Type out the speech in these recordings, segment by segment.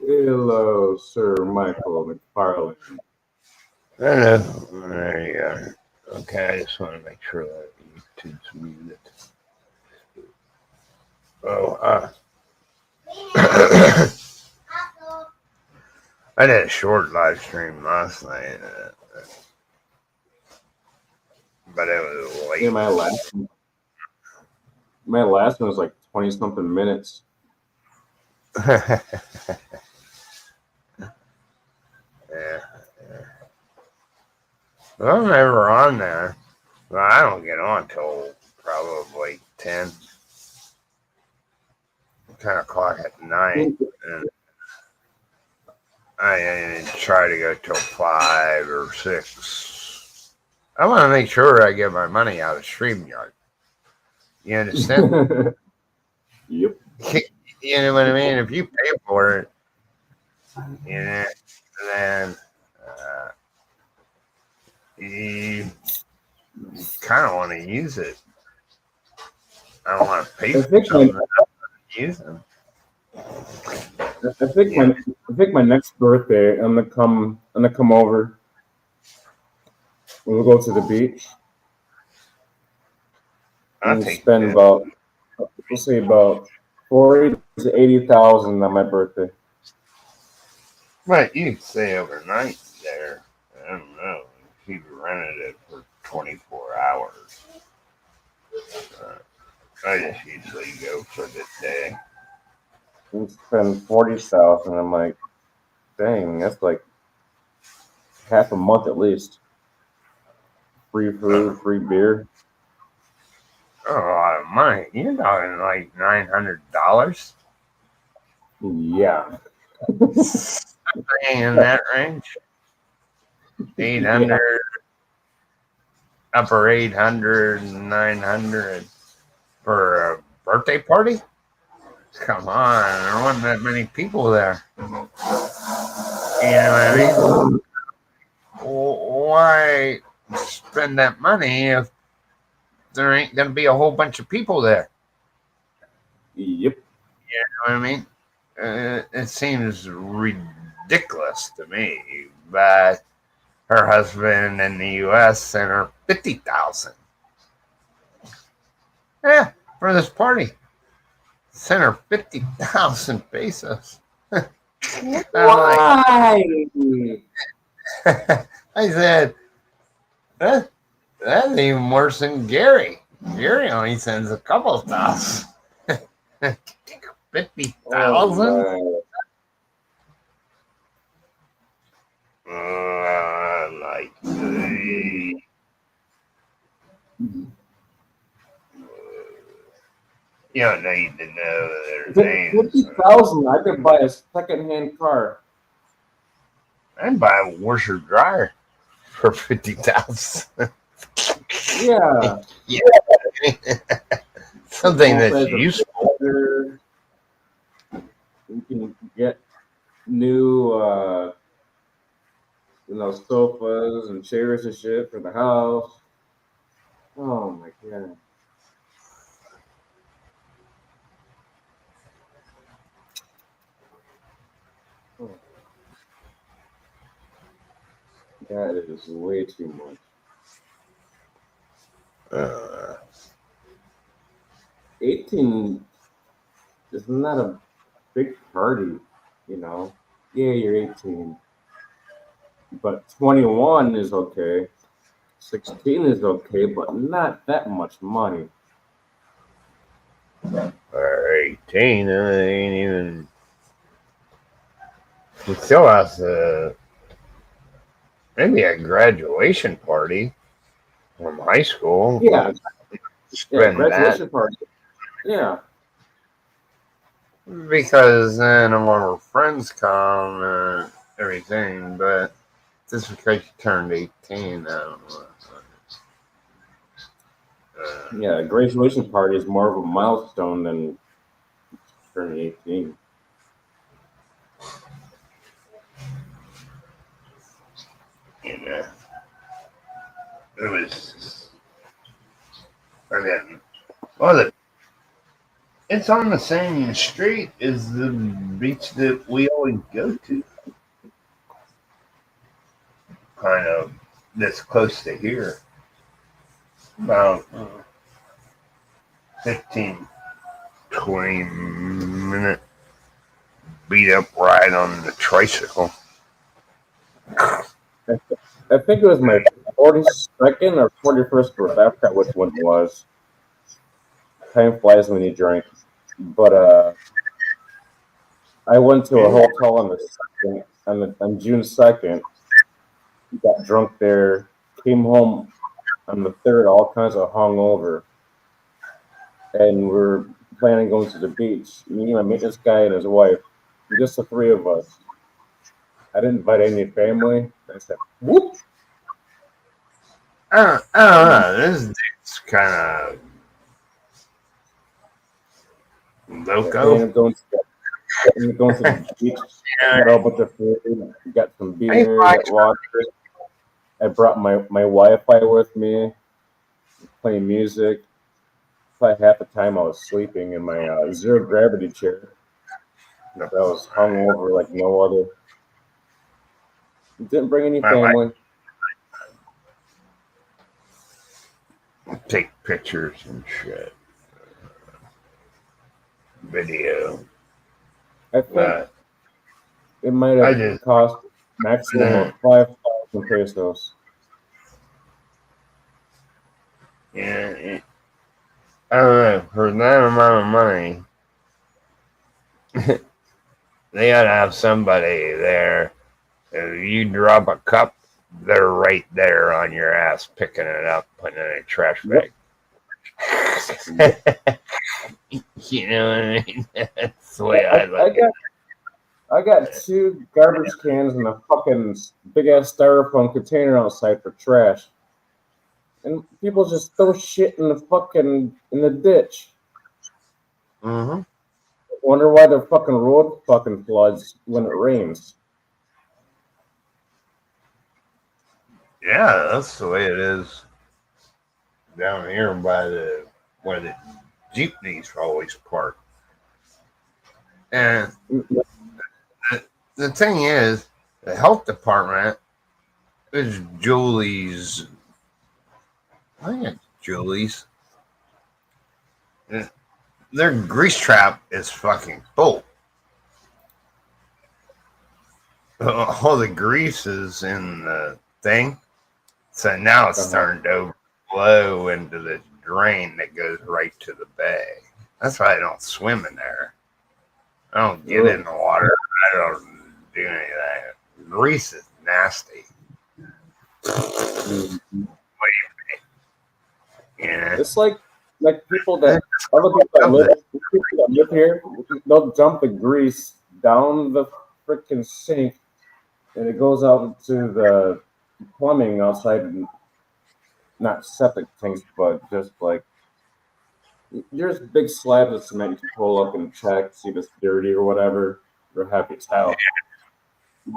Hello, Sir Michael McFarland. Hello. There you go. Okay, I just want to make sure that YouTube's muted. Oh, I did a short live stream last night, but it was Yeah, late. my last one was like 20 something minutes. Yeah. Well, I'm never on there. Well, I don't get on till probably 10 o'clock at night. And I try to go till 5 or 6. I want to make sure I get my money out of StreamYard. You understand? Yep. You know what I mean? If you pay for it, you know, then you kind of want to use it. I don't want to pay I for think something that I don't use them. I think my next birthday I'm gonna come over and we'll go to the beach I'll and take spend that. about we'll say about 40,000 to 80,000 on my birthday. But you could stay overnight there. I don't know. If you rented it for 24 hours. I just usually go for the day. And spend 40,000. I'm like, dang, that's like half a month at least. Free food, free beer. Oh, a lot of money. You're talking like $900. Yeah. Something in that range. 800, Yeah. upper 800, 900 for a birthday party? Come on, there wasn't that many people there. You know what I mean? Why spend that money if there ain't going to be a whole bunch of people there? Yep. You know what I mean? It seems ridiculous to me. But her husband in the U.S. sent her 50,000. Yeah, for this party, sent her 50,000 pesos. Why? I said, that's even worse than Gary. Gary only sends a couple thousand. Oh 50,000? my. Like, you don't need to know their names. 50,000. I could buy a second-hand car. I'd buy a washer dryer for 50,000. Yeah. Yeah, something Both that's sides of useful. better. You can get new, sofas and chairs and shit for the house. Oh my god. Oh, that is way too much. Uh, 18 is not a big party, you know. Yeah, you're 18, but 21 is okay. 16 is okay, but not that much money. or 18, ain't even. He still has maybe a graduation party from high school. Yeah, yeah, Spend that graduation party. Yeah, because then all of our friends come and everything, but just because you turned 18, I don't know. Uh, yeah, graduation party is more of a milestone than turning 18. you know, it was, again, well, It's on the same street as the beach that we always go to. Kind of this close to here. About 15, 20 minute beat up ride on the tricycle. I think it was my 42nd or 41st birthday. I forgot which one it was. Time flies when you drink. But I went to a hotel on the second, on June 2nd. Got drunk there. Came home on the 3rd, all kinds of hungover, and we're planning on going to the beach. Me, my maintenance guy, and his wife, just the three of us. I didn't invite any family. I said, "Whoop!" I don't know. This dude's kind of We loco. ended up going to the beach. Yeah, Got a bunch of food. Got some he beer. Got likes. water. I brought my Wi-Fi with me. Playing music. Probably half the time I was sleeping in my zero gravity chair. I was hungover like no other. Didn't bring any My wife family. take pictures and shit, video, I think but it might I have just cost maximum of 5,000 pesos. yeah, I don't know for that amount of money. They gotta have somebody there. If you drop a cup, they're right there on your ass, picking it up, putting it in a trash Yep. bag. Yep. You know what I mean? That's the I, way I I look at got I got two garbage cans and a fucking big ass styrofoam container outside for trash, and people just throw shit in the ditch. it. Mm-hmm. Wonder why the fucking road fucking floods when it rains. Yeah, that's the way it is down here by the where the jeepneys always park. And the thing is, the health department is Julie's. I think it's Julie's. Their grease trap is fucking full. All the grease is in the thing. So now it's Uh-huh. starting to overflow into this drain that goes right to the bay. That's why I don't swim in there. I don't get in Ugh. the water. I don't do any of that. Grease is nasty. Mhm. Yeah. It's like other people that Love live that. people that live here, they'll dump the grease down the freaking sink, and it goes out into the plumbing outside, and not septic tanks, but just like there's big slabs of cement you can pull up and check, see if it's dirty or whatever. They're happy as hell.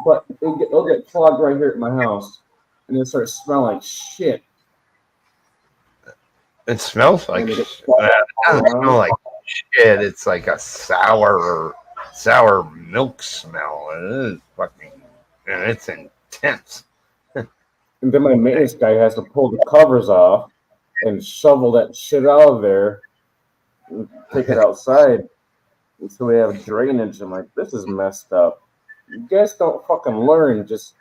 But it'll get clogged right here at my house, and it starts smelling like shit, It smells and like it gets shit. clogged It all doesn't smell around. like shit. It's like a sour milk smell. It is fucking, and it's intense. And then my maintenance guy has to pull the covers off and shovel that shit out of there and take it outside until we have drainage. I'm like, this is messed up. You guys don't fucking learn. Just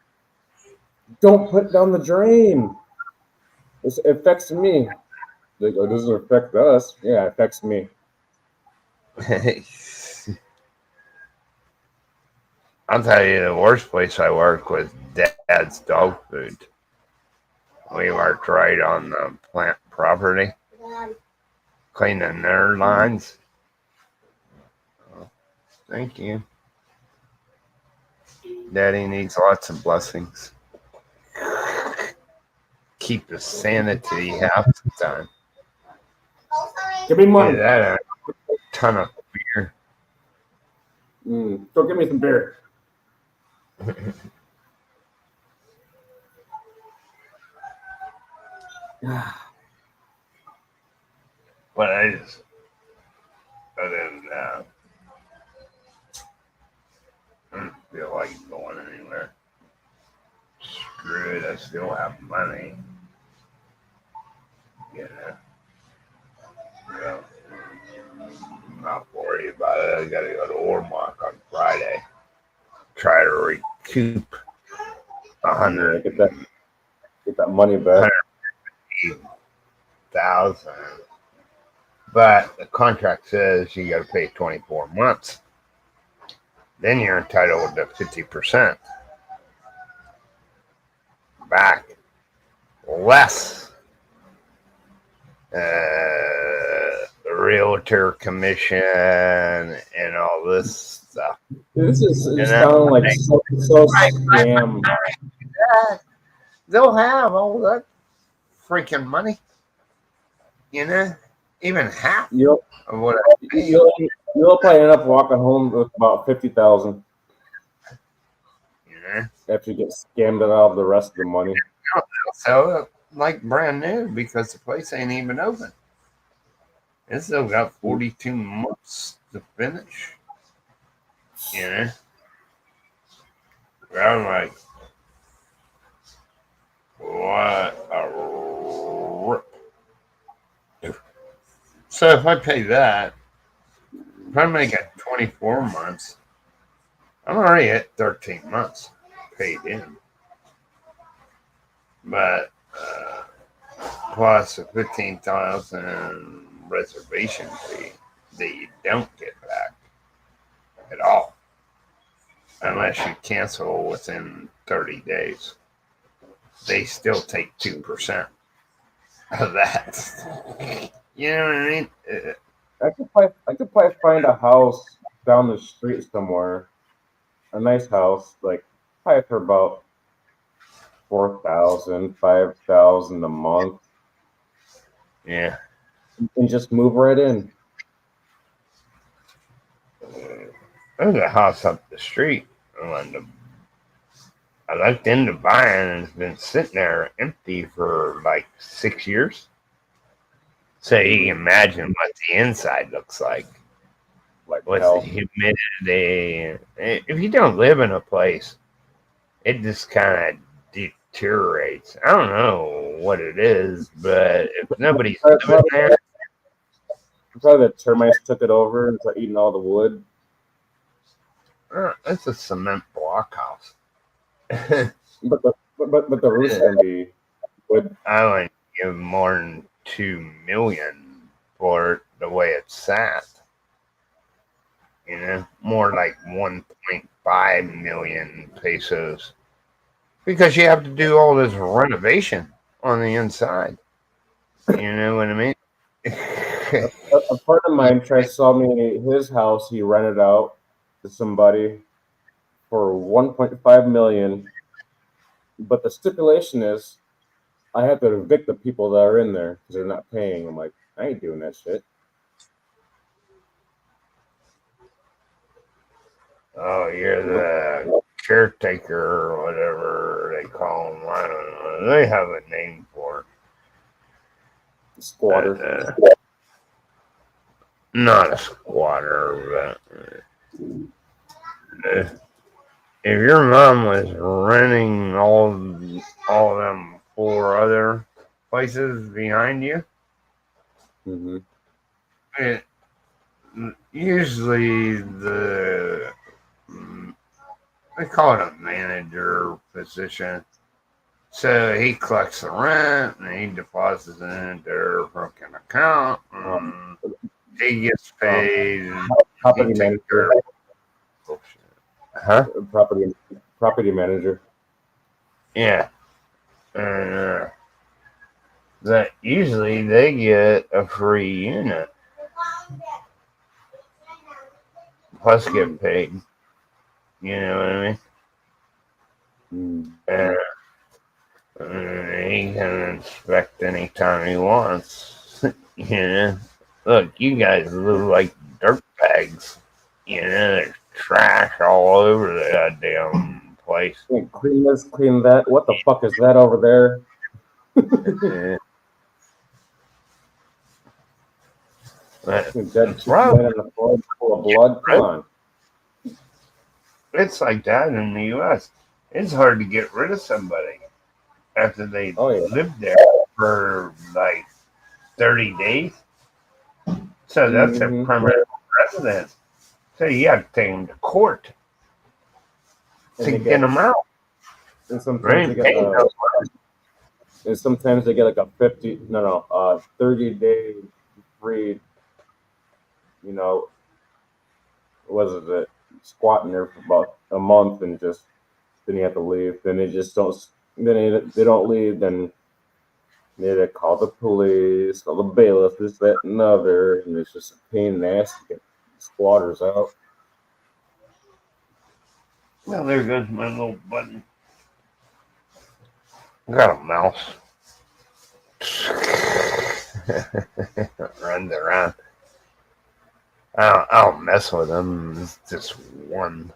don't put down the drain. It affects me. Like, oh, it doesn't affect us. Yeah, it affects me. I'll tell you the worst place I work was Dad's dog food. We worked right on the plant property, cleaning their lines. Oh, thank you. Daddy needs lots of blessings. Keep his sanity half the time. Give me Either money. that or a ton of beer. Go give me some beer. But Other than that, I don't feel like going anywhere. Screw it, I still have money. You know, so I'm not worried about it. I gotta go to Ormark on Friday. Try to recoup a Yeah, hundred get that money back. thousand. But the contract says you gotta pay 24 months. Then you're entitled to 50% back, less the realtor commission and all this stuff. This is You know, sounding like so scam. they'll have all that freaking money. You know, even half You'll of what I paid. you'll probably end up walking home with about 50,000 You know, after you get scammed out of the rest of the money. they'll sell it like brand new because the place ain't even open. It's still got 42 months to finish. You know, I'm like, what a rip. So if I pay that, if I make it 24 months, I'm already at 13 months paid in. But plus a 15,000 reservation fee that you don't get back at all unless you cancel within 30 days. They still take 2% of that. You know what I mean? I could probably find a house down the street somewhere, a nice house, like probably for about 4,000, 5,000 a month, Yeah. and just move right in. There's a house up the street. I looked into buying and it's been sitting there empty for like 6 years. So you can imagine what the inside looks like. Like With hell. the humidity. If you don't live in a place, it just kind of deteriorates. I don't know what it is, but if nobody's living there, Probably the termites took it over and started eating all the wood. it's a cement block house. But the roof's gonna be wood. I wouldn't give more than 2 million for it the way it's sat. You know, more like 1.5 million pesos because you have to do all this renovation on the inside. You know what I mean? A friend of mine tried to sell me his house. He rented out to somebody for 1.5 million. But the stipulation is I have to evict the people that are in there because they're not paying. I'm like, I ain't doing that shit. Oh, you're the caretaker or whatever they call them. I don't know. They have a name for it. Squatter. Not a squatter, but if your mom was renting all them 4 other places behind you, Mm-hmm. it, usually they call it a manager position. So he collects the rent and he deposits it into their fucking account. And he gets paid. Property manager. Huh? Property manager. Yeah. And that usually they get a free unit plus get paid. You know what I mean? And he can inspect anytime he wants. You know? Look, you guys live like dirt bags. You know, there's trash all over the goddamn place. Clean this, clean that. What the fuck is that over there? Dead It's people wrong. laying on the floor full of blood. Come on. It's like that in the U.S. It's hard to get rid of somebody after they Oh yeah. lived there for like 30 days. So that's a Mm-hmm. permanent resident. So you have to take them to court And to they get get, them out. and They sometimes they ain't get paying a, no and sometimes they get like a 30-day free. You know, was it squatting there for about a month and just then you have to leave. Then they just don't. Then they don't leave. Then they had to call the police, call the bailiff, this, that, and other, and it's just a pain in the ass to get squatters out. Well, there goes my little button. I got a mouse. Runs around. I don't mess with them. It's just one.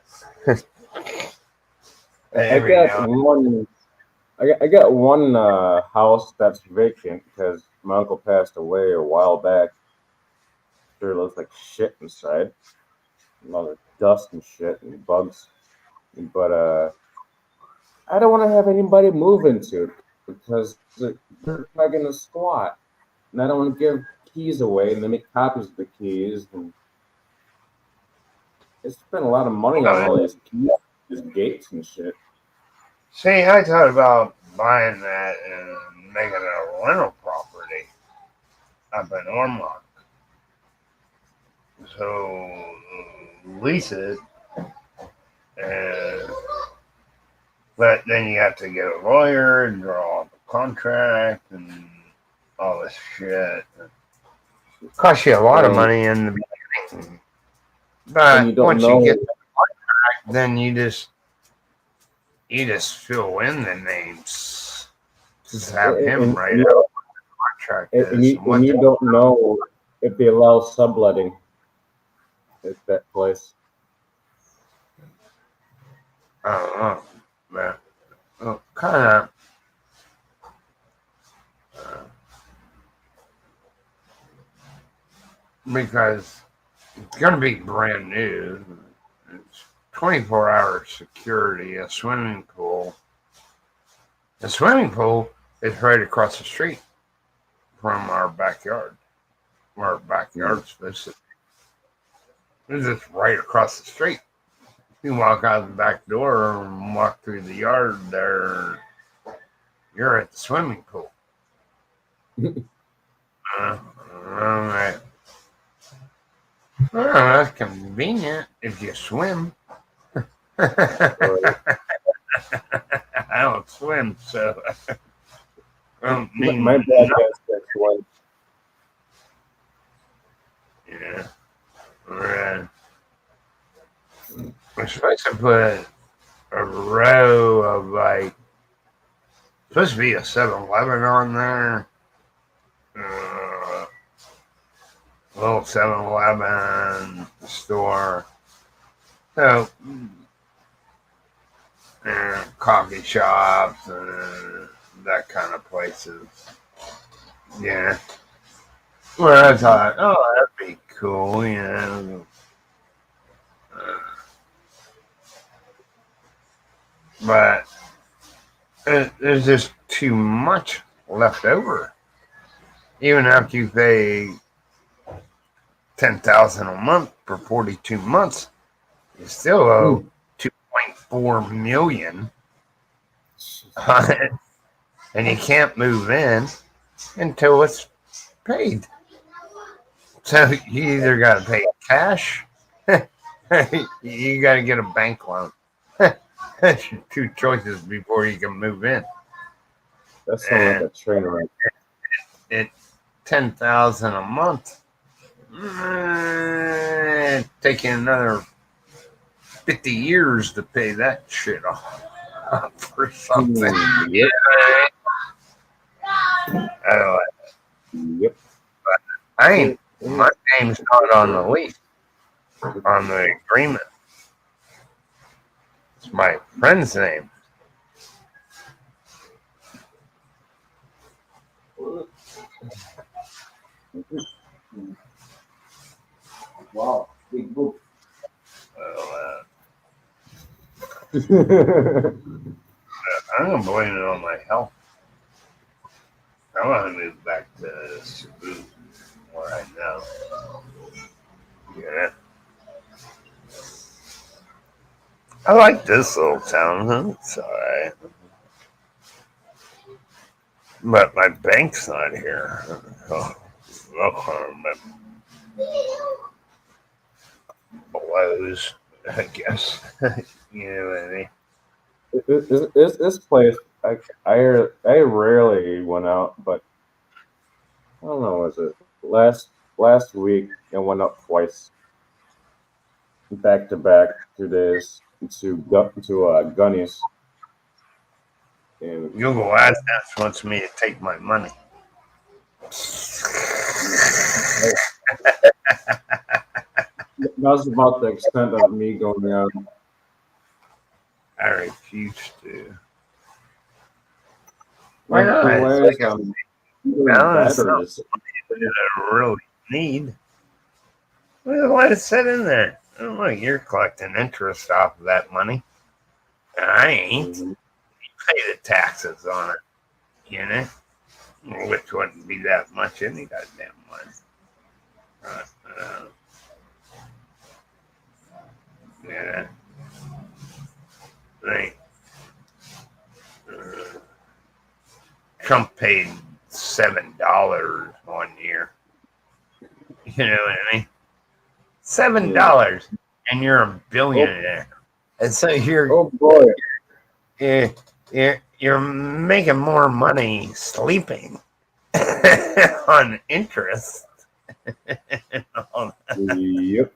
I Every got now and one. I got one house that's vacant because my uncle passed away a while back. Sure looks like shit inside, all the dust and shit and bugs. But I don't want to have anybody move into it because they're not gonna squat, and I don't want to give keys away and they make copies of the keys. And they spent a lot of money on all then. these keys, these gates and shit. See, I thought about buying that and making it a rental property up in Ormont. So lease it, and but then you have to get a lawyer and draw up a contract and all this shit. It costs you a lot of And money in the beginning, and but you don't once you know. get the contract, then you just fill in the names. Just have him write out what the contract is and And what you the don't know if they allow subletting at that place. I don't know, but kind of because it's gonna be brand new. It's 24-hour security, a swimming pool. The swimming pool is right across the street from our backyard. Where our Hmm. backyard's supposed to. It's just right across the street. You walk out the back door and walk through the yard there. You're at the swimming pool. Uh, uh, well, that's convenient if you swim. Right. I don't swim, so I don't My mean dad no. has that one. Yeah. We're supposed to put a row of like supposed to be a 7-Eleven on there. A little 7-Eleven store. So coffee shops and that kind of places. Yeah. Well, I thought, oh, that'd be cool, you know. Uh, but there's just too much left over. Even after you pay 10,000 a month for 42 months, you still owe Hmm. 2.4 million on it, and you can't move in until it's paid. So you either got to pay cash, you got to get a bank loan. That's your two choices before you can move in. That sounds like And a train wreck. at 10,000 a month, taking another 50 years to pay that shit off for something. Hmm. Yep. Uh, Yep. I ain't, Mm, my mm, name's not on the lease, on the agreement. It's my friend's name. mm. Wow, big book. Well, Yeah, I'm gonna blame it on my health. I want to move back to Cebu, where I know. Yeah, I like this little town. Huh? It's alright, but my bank's not here. Oh, my blows, I guess. You know what I mean? this place, I rarely went out, but I don't know, was it last week? I went out twice, back to back, 2 days to Gunny's, and Google AdSense wants me to take my money. that's about the extent of me going out. I refuse to. Why Like, not? It's like anyways, doing it's better not this. that I really need. Let it sit in there. I don't know. You're collecting interest off of that money. I ain't. Mhm. Pay the taxes on it, you know, which wouldn't be that much any goddamn money. Uh, uh, yeah, like, uh, Trump paid $7 one year. You know what I mean? Seven Yeah. dollars, and you're a Oh, billionaire. And so you're oh boy. you're, you're making more money sleeping on interest. And all that. Yep.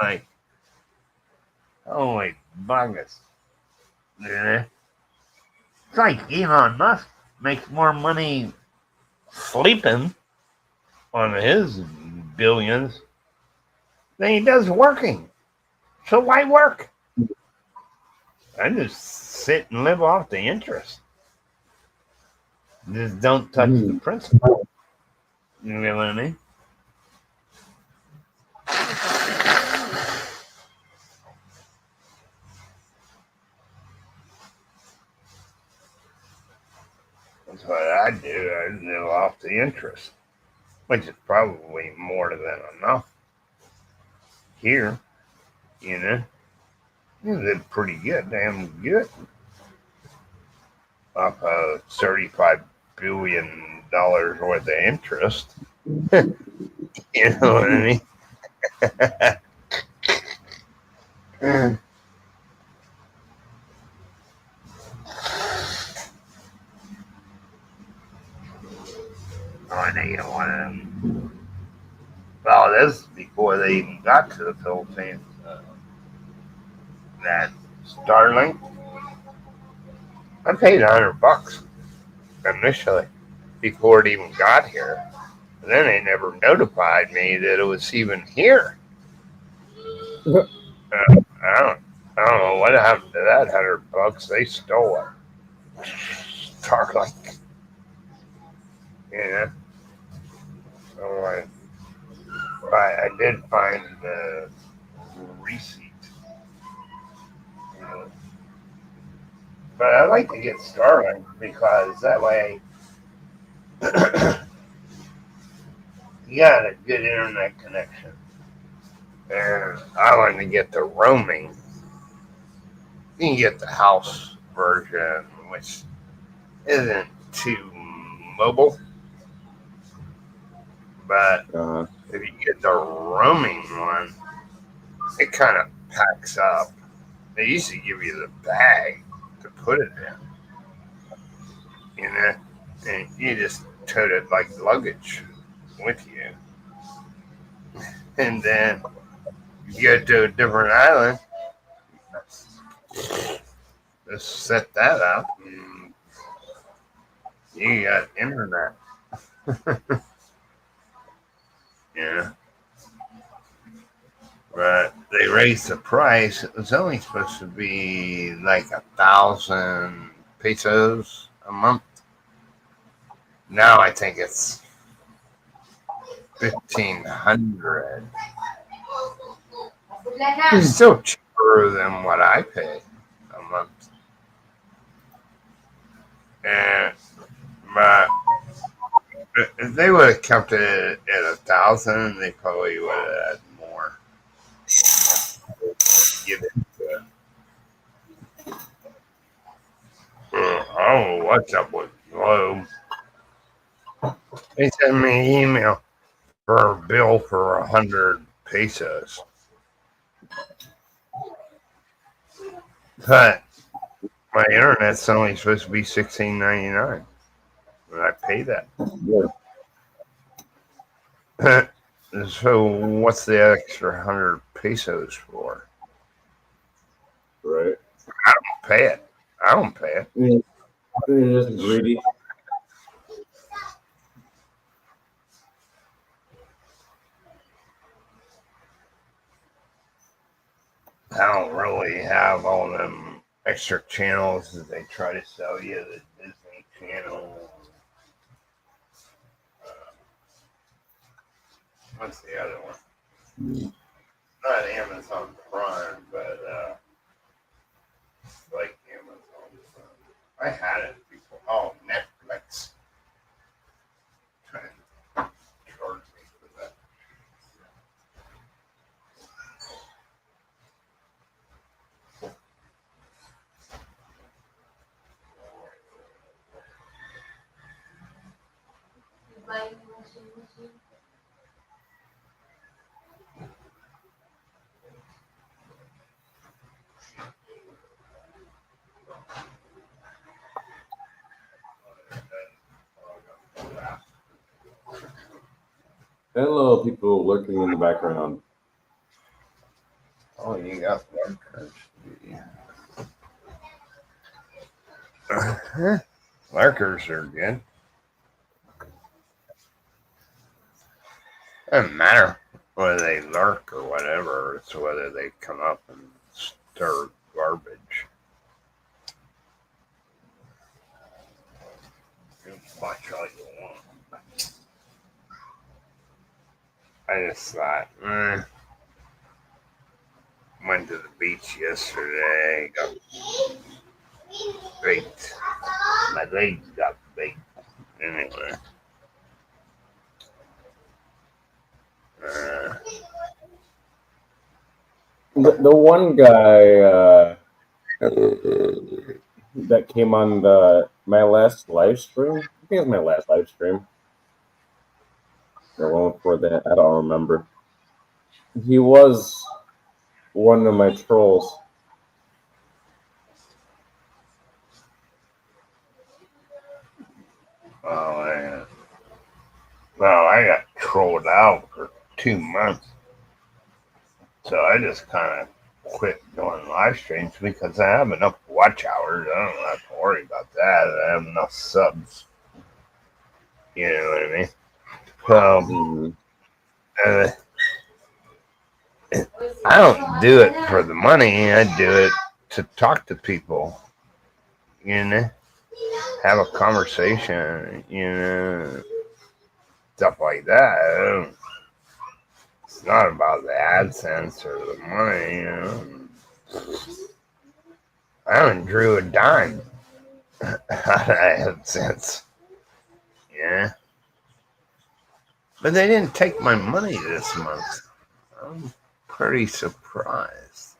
Like, holy buggers. Yeah. It's like Elon Musk makes more money sleeping on his billions than he does working. So why work? I just sit and live off the interest. Just don't touch the Mhm. principal. You know what I mean? That's what I do. I live off the interest, which is probably more than enough here. You know, you live pretty good, damn good, off of $35 billion worth of interest. You know what I mean? I know you don't want to. Well, this is before they even got to the Philippines. That Starlink, I paid $100 initially before it even got here. And then they never notified me that it was even here. I don't, I don't know what happened to that $100. They stole it. Starlink, you know. So I did find the receipt. You know. But I like to get Starlink because that way you got a good internet connection. And I like to get the roaming. You can get the house version, which isn't too mobile, but Uh-huh. if you get the roaming one, it kind of packs up. They used to give you the bag to put it in, you know, and you just tote it like luggage with you. And then you go to a different island, just set that up, and you got internet. Yeah, but they raised the price. It was only supposed to be like 1,000 pesos a month. Now I think it's 1,500. It's still cheaper than what I pay a month. And but if they would have kept it at 1,000, they probably would have had more. Get into it. I don't know what's up with Globe. They sent me an email for a bill for 100 pesos. But my internet's only supposed to be $16.99. And I pay that. Yeah. So what's the extra 100 pesos for? Right. Pay it. I don't pay it. You're just greedy. I don't really have all them extra channels that they try to sell you, the Disney Channel. What's the other one? Not Amazon Prime, but like Amazon Prime. I had it before. Oh, Netflix. Trying to charge me for that. Hello, people lurking in the background. Oh, you got lurkers. Lurkers are good. Doesn't matter whether they lurk or whatever. It's whether they come up and stir garbage. You can watch all you want. I just thought, went to the beach yesterday, got baked. My legs got baked. Anyway. The one guy that came on my last live stream. I think it was my last live stream. The one before that, I don't remember. He was one of my trolls. Well, I got trolled out for 2 months. So I just kind of quit doing live streams because I have enough watch hours. I don't have to worry about that. I have enough subs. You know what I mean? So I don't do it for the money. I do it to talk to people. You know, have a conversation. You know, stuff like that. It's not about the AdSense or the money. You know, I haven't drew a dime out of AdSense. Yeah. But they didn't take my money this month. I'm pretty surprised.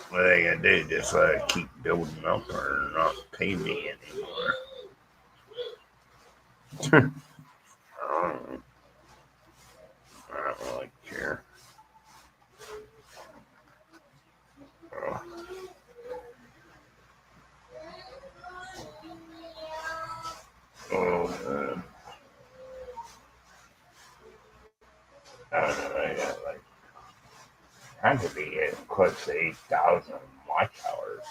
What are they gonna do? Just let it keep building up or not pay me anymore? I don't really care. Oh, I don't know. I got like had to be close to 8,000 watch hours,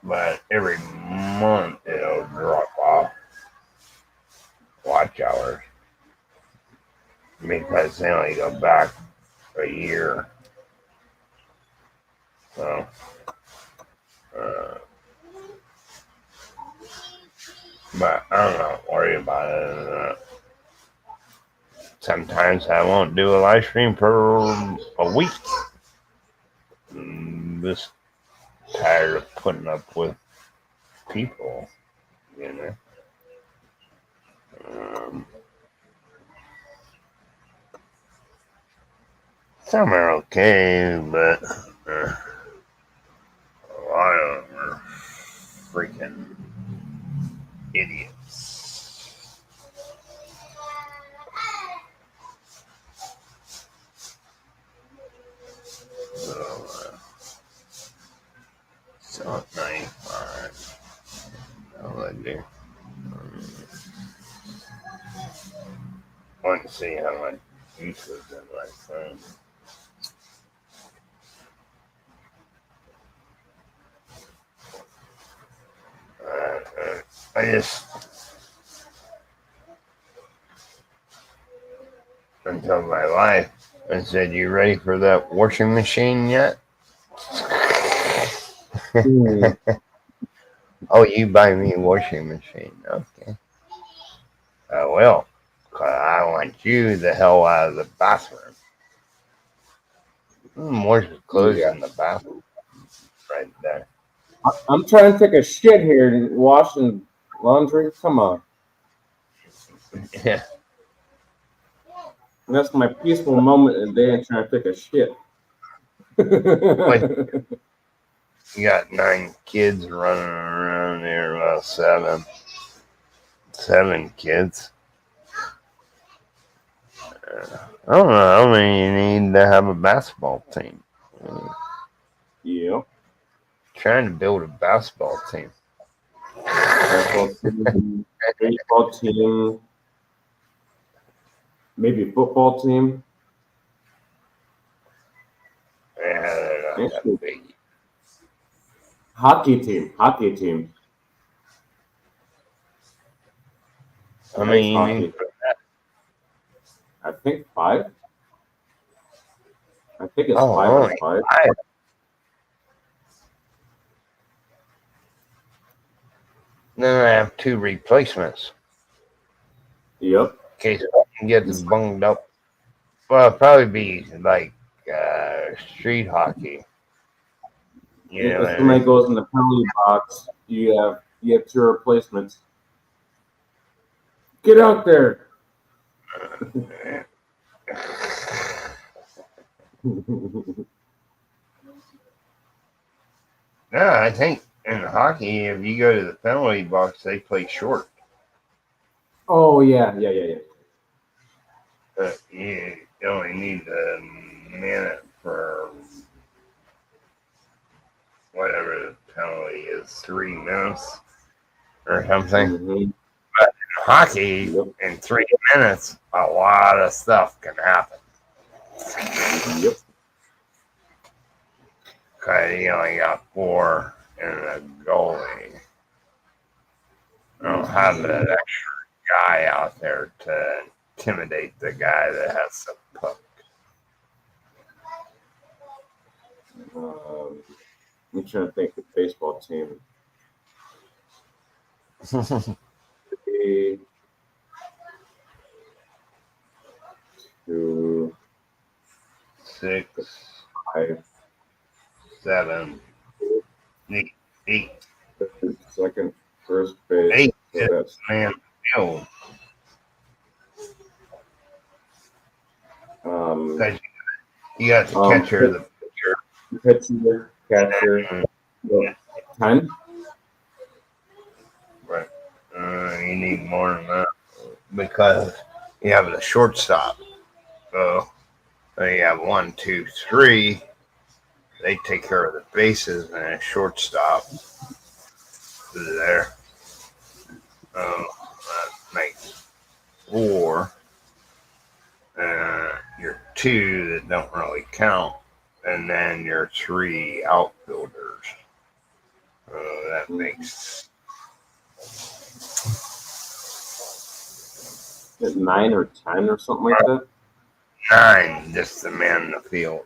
but every month it'll drop off watch hours because they only go back a year. So, but I'm not worried about it. sometimes I won't do a live stream for a week. Just tired of putting up with people, you know. Some are okay, but a lot of them are freaking idiots. So 95. I'll let you. I want to see how much use was in my phone. I just until my wife and said, "You ready for that washing machine yet?" Oh, you buy me a washing machine, okay? I will, 'cause I want you the hell out of the bathroom. Wash the clothes in the bathroom, right there. I'm trying to take a shit here and washing laundry. Come on. Yeah. And that's my peaceful moment in the day. I'm trying to take a shit. You got 9 kids running around there, about 7 kids. I don't know how many you need to have a basketball team. Yeah. Trying to build a basketball team. Basketball team, baseball team, maybe football team. Yeah, they're not that big. Hockey team. Hockey team. How many you need for that? I think 5. I think it's Oh, 5 only on 5. 5. Then I have 2 replacements. Yep. In case one gets bunged up. Well, it'll probably be like street hockey. You know If what I somebody mean? goes in the penalty box, you have 2 replacements. Get out there. No, I think in hockey, if you go to the penalty box, they play short. Oh yeah. But you only need a minute for whatever the penalty is, 3 minutes or something. Mm-hmm. But in hockey, Yep. in 3 minutes, a lot of stuff can happen. Yep. Because you only got 4 and a goalie. I don't have that extra guy out there to intimidate the guy that has the puck. I'm trying to think of the baseball team. 3, 2, 6, 5, 7, 8. second, first base. 8 So is that's man field. Because you got the catcher, the pitcher. catcher. 10. Right. You need more than that because you have the shortstop. So you have 1, 2, 3. They take care of the bases and a shortstop is there. That makes 4. Your 2 that don't really count, and then your 3 outfielders. That makes 9 or 10 or something like that. 9 just to man the field.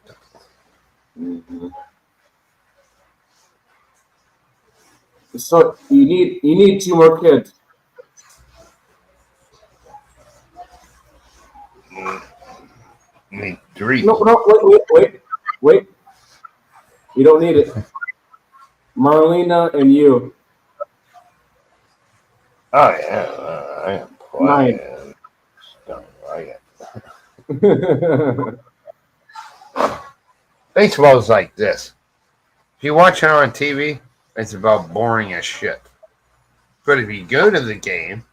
Mm-hmm. So you need 2 more kids. Need three. No, wait. You don't need it. Marlena and you. Oh yeah, I am 9. playing. Don't like it. Baseball's like this. If you watch it on TV, it's about boring as shit. But if you go to the game,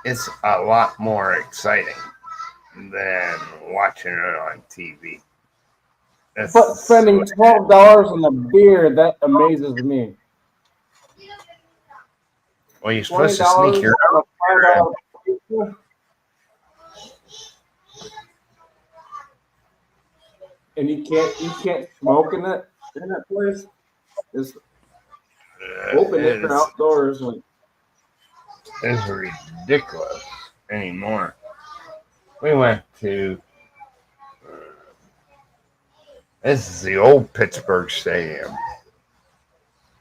it's a lot more exciting than watching it on TV. But spending $12 on a beer, that amazes me. Well, you're supposed to sneak $20 your on a $5 pizza, and you can't smoke in that place. It's open if you're outdoors. Like, it's ridiculous anymore. We went to this is the old Pittsburgh Stadium,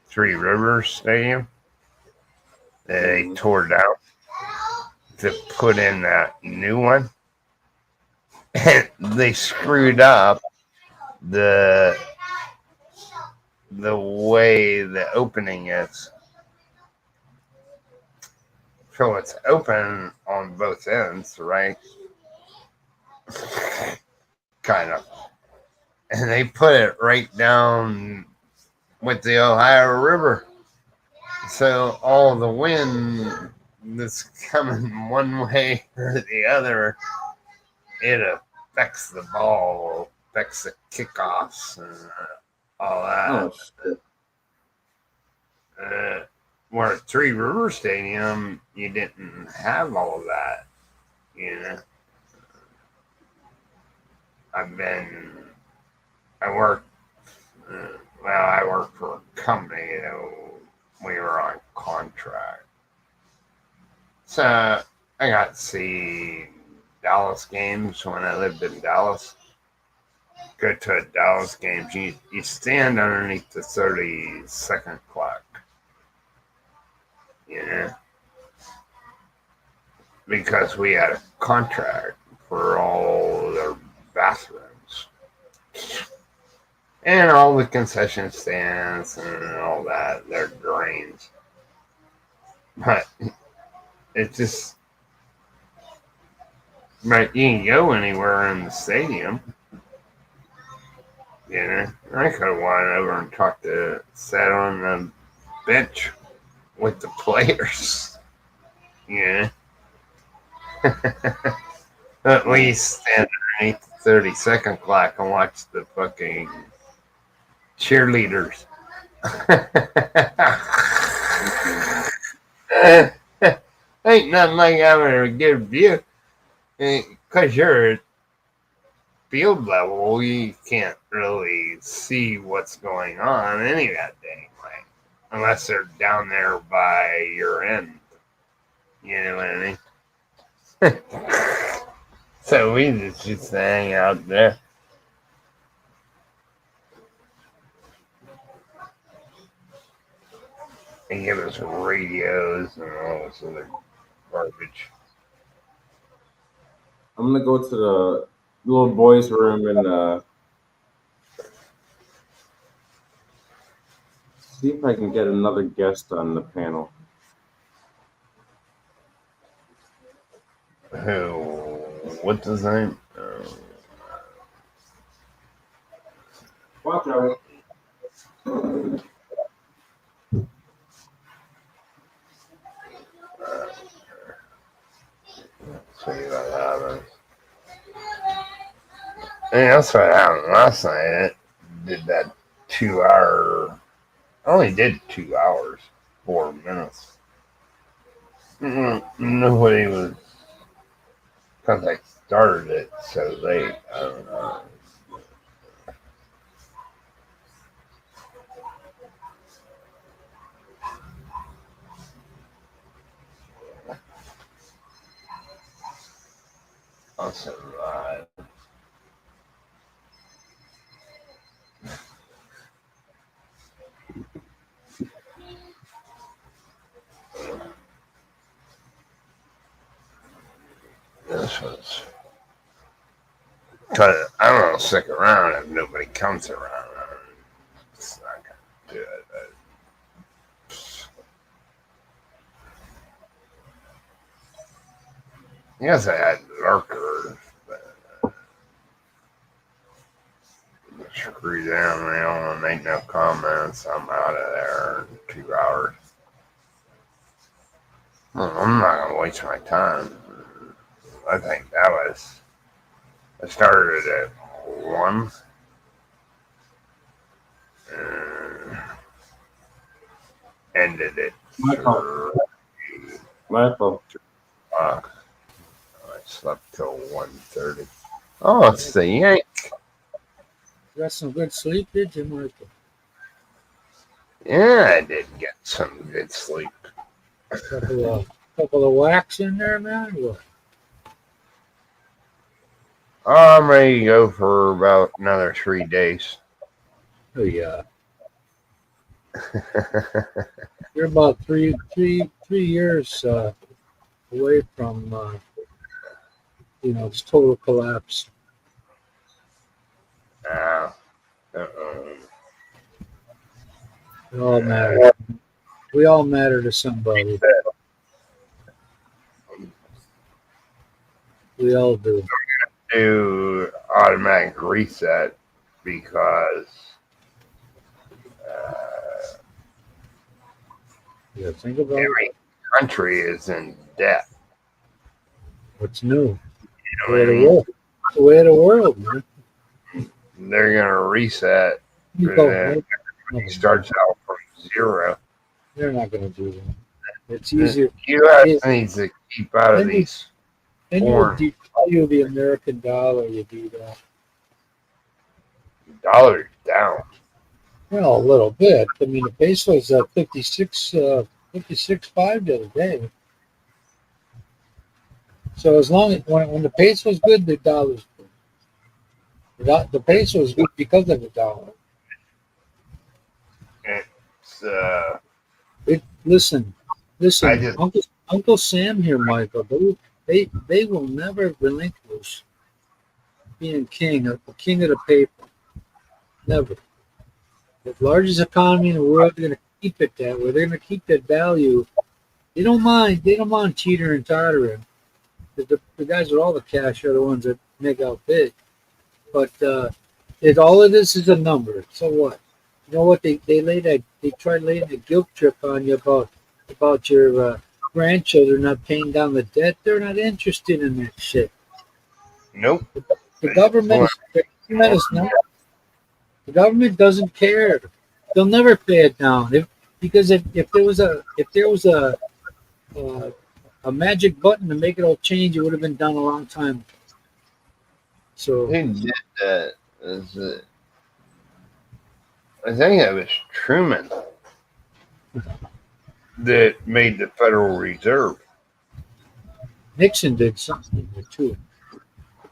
Three Rivers Stadium. They tore down to put in that new one. And they screwed up the way the opening is. So it's open on both ends, right? Kind of. And they put it right down with the Ohio River. So all the wind that's coming one way or the other, it affects the ball, affects the kickoffs and all oh that. shit! Where at Three River Stadium, you didn't have all of that, you know. I worked, I worked for a company, we were on contract. So I got to see Dallas games when I lived in Dallas. Go to a Dallas game, you stand underneath the 30-second clock. You know? Because we had a contract for all their bathrooms. And all the concession stands and all that, their drains. But it's just, but you can go anywhere in the stadium. You know, I could have went over and sat on the bench with the players. You know, at least stand underneath the 30-second clock and watch the fucking cheerleaders. Ain't nothing like having a good view. Because you're at field level, you can't really see what's going on any of that dang way. Unless they're down there by your end. You know what I mean? So we just hang out there. And give us radios and all this other garbage. I'm gonna go to the little boys' room and see if I can get another guest on the panel. What's his name? Watch out. See what happens. And that's what happened last night. It did that 2 hour. I only did 2 hours, 4 minutes. Nobody was, because I started it so late. I don't know. I'll survive. This was Cause I don't stick around if nobody comes around. It's not gonna do it. Yes, I had lurkers, but screw them. They don't want to make no comments. I'm out of there in 2 hours. Well, I'm not gonna waste my time. I think that was. I started at 1. Ended it. Michael. I slept till 1:30. Oh, it's the Yank. You got some good sleep, did you, Michael? Yeah, I did get some good sleep. Couple of whacks in there, man. What? Oh, I'm ready to go for about another 3 days. Oh yeah. You're about three years away from just total collapse. It all matters. We all matter to somebody. We all do. Do automatic reset because Yeah, think about every country is in debt. what's new. You know what I mean? The way of the world, man. They're gonna reset. You And go, then it starts out from 0. they're not going to do that. It's easier. U.S. needs to keep out of these. And you devalue the American dollar, you do that. Dollar's down. Well, a little bit. I mean, the peso is 56.5 the other day. So as long as when the peso is good, the dollar's good. The peso is good because of the dollar. It's Listen. just- Uncle Sam here, Michael. They will never relinquish being king of the paper. Never. The largest economy in the world, they're going to keep it that way. They're going to keep that value. They don't mind cheating and tottering. The guys with all the cash are the ones that make out big. But all of this is a number. So what? You know what? They tried laying a guilt trip on you about your grandchildren not paying down the debt. They're not interested in that shit. nope. The government is not. The government doesn't care. They'll never pay it down. Because if there was a magic button to make it all change, it would have been done a long time. So Who did that? I think it was Truman that made the Federal Reserve. Nixon did something too.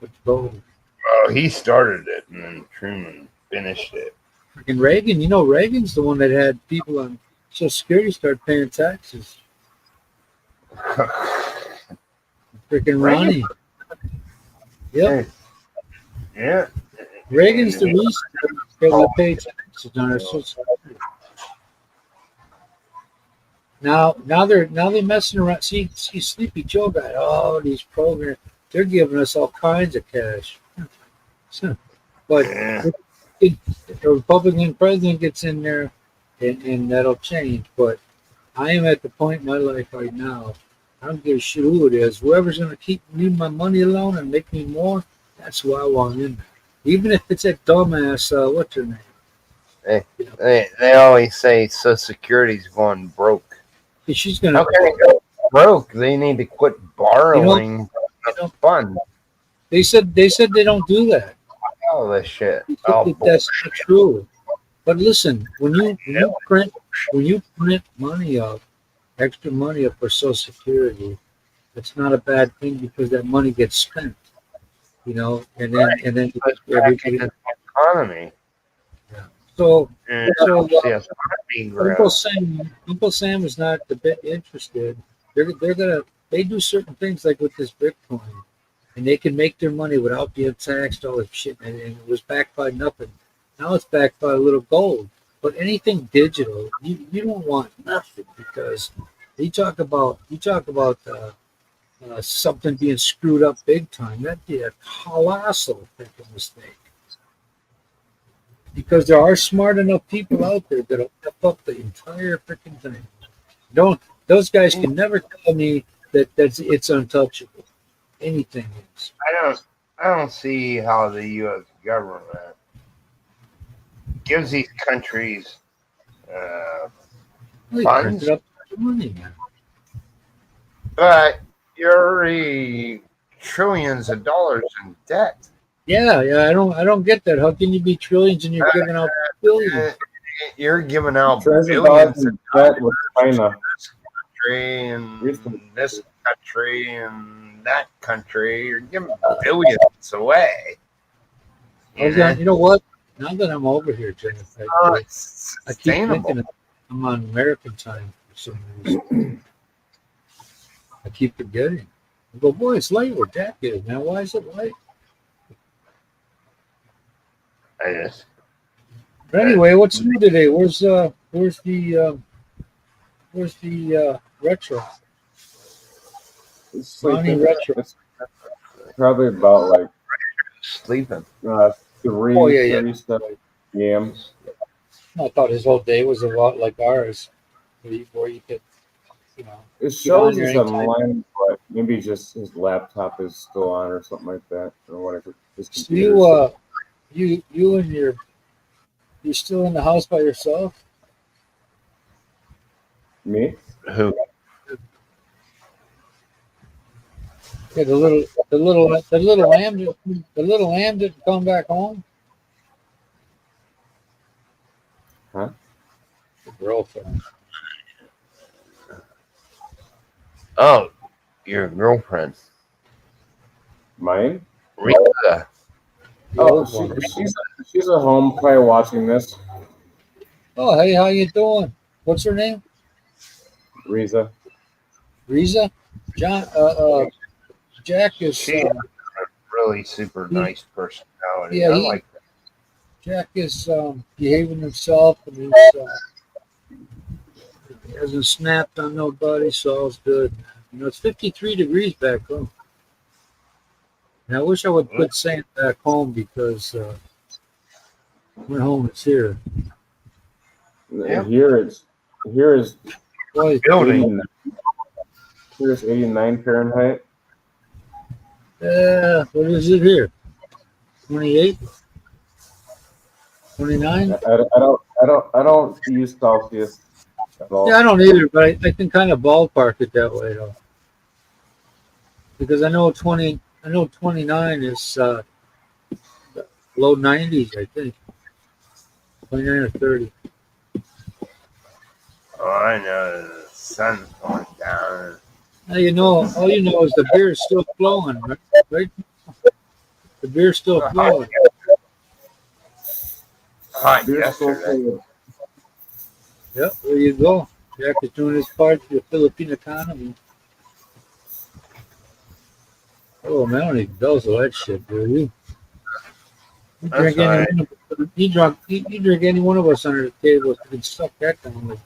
With gold. Well, he started it, and then Truman finished it. Freaking Reagan, Reagan's the one that had people on Social Security start paying taxes. Freaking Ronnie. Yep. Yeah. Reagan's the reason that we pay taxes on our Social Security. Now they're messing around. See, Sleepy Joe got all these programs. They're giving us all kinds of cash. But the Republican president gets in there, and that'll change. But I am at the point in my life right now. I don't give a shit who it is. Whoever's going to leave my money alone and make me more, that's who I want in there. Even if it's that dumbass, what's her name? They always say Social Security's going broke. She's going to. How can it go broke? They need to quit borrowing funds. They said they don't do that. All this shit. That's not true. But listen, when you print money up, extra money up for Social Security, it's not a bad thing because that money gets spent. And then everybody. Economy. Yeah. So Uncle Uncle Sam is not a bit interested. They do certain things like with this Bitcoin. and they can make their money without being taxed, all this shit, and it was backed by nothing. Now it's backed by a little gold. But anything digital, you don't want nothing because you talk about something being screwed up big time. That'd be a colossal freaking mistake. Because there are smart enough people out there that'll F up the entire freaking thing. Don't those guys can never tell me that's it's untouchable. Anything is. I don't see how the U.S. government gives these countries They funds, printed up the money, man. but you're already trillions of dollars in debt. Yeah, I don't get that. How can you be trillions and you're giving out billions? You're giving out Trillions of billions dollars of in debt with China. country and Recently. this country and that country. You're giving billions away. You know what? Now that I'm over here, Jennifer, It's I keep sustainable. thinking I'm on American time for some reason. I keep forgetting. I go, boy, it's late where Jack is, man. Why is it late? I just But anyway, what's new today? Where's the retro? It's Ronnie sleeping. retro. It's probably about like sleeping. 3 Oh, yeah. 30 stuff. Yeah. I thought his whole day was a lot like ours, where you could, you know. It shows there he's anytime. online, but maybe just his laptop is still on or something like that, or whatever. His So computer. you and you're still in the house by yourself? Me? Who? Yeah, the little lamb didn't come back home. Huh? The girlfriend. Oh, your girlfriend, Mine? Rita. The Oh, old one. she's at home, probably watching this. Oh, hey, how you doing? What's her name? Riza. Riza? John. Jack is. She has a really super nice personality. Yeah, I he- like that. Jack is behaving himself, and he hasn't snapped on nobody, so all's good. You know, it's 53 degrees back home. And I wish I would quit saying back home because when home is here. Yeah. Here is Boy, Building. 89. Here's 89 Fahrenheit. what is it here? 28? 29? I don't use Celsius at all. Yeah, I don't either, but I can kind of ballpark it that way though. Because I know 29 is low 90s, I think. 29 or 30. Oh, I know the sun's going down. Now all you know is the beer is still flowing, right? The beer's still flowing. Hot Beer's so yesterday. cold. Yep, there you go. Jack is doing his part for the Philippine economy. Oh man, I don't even bells all that shit, do you? You That's drink, right. you drink any one of us under the table, you can suck that down with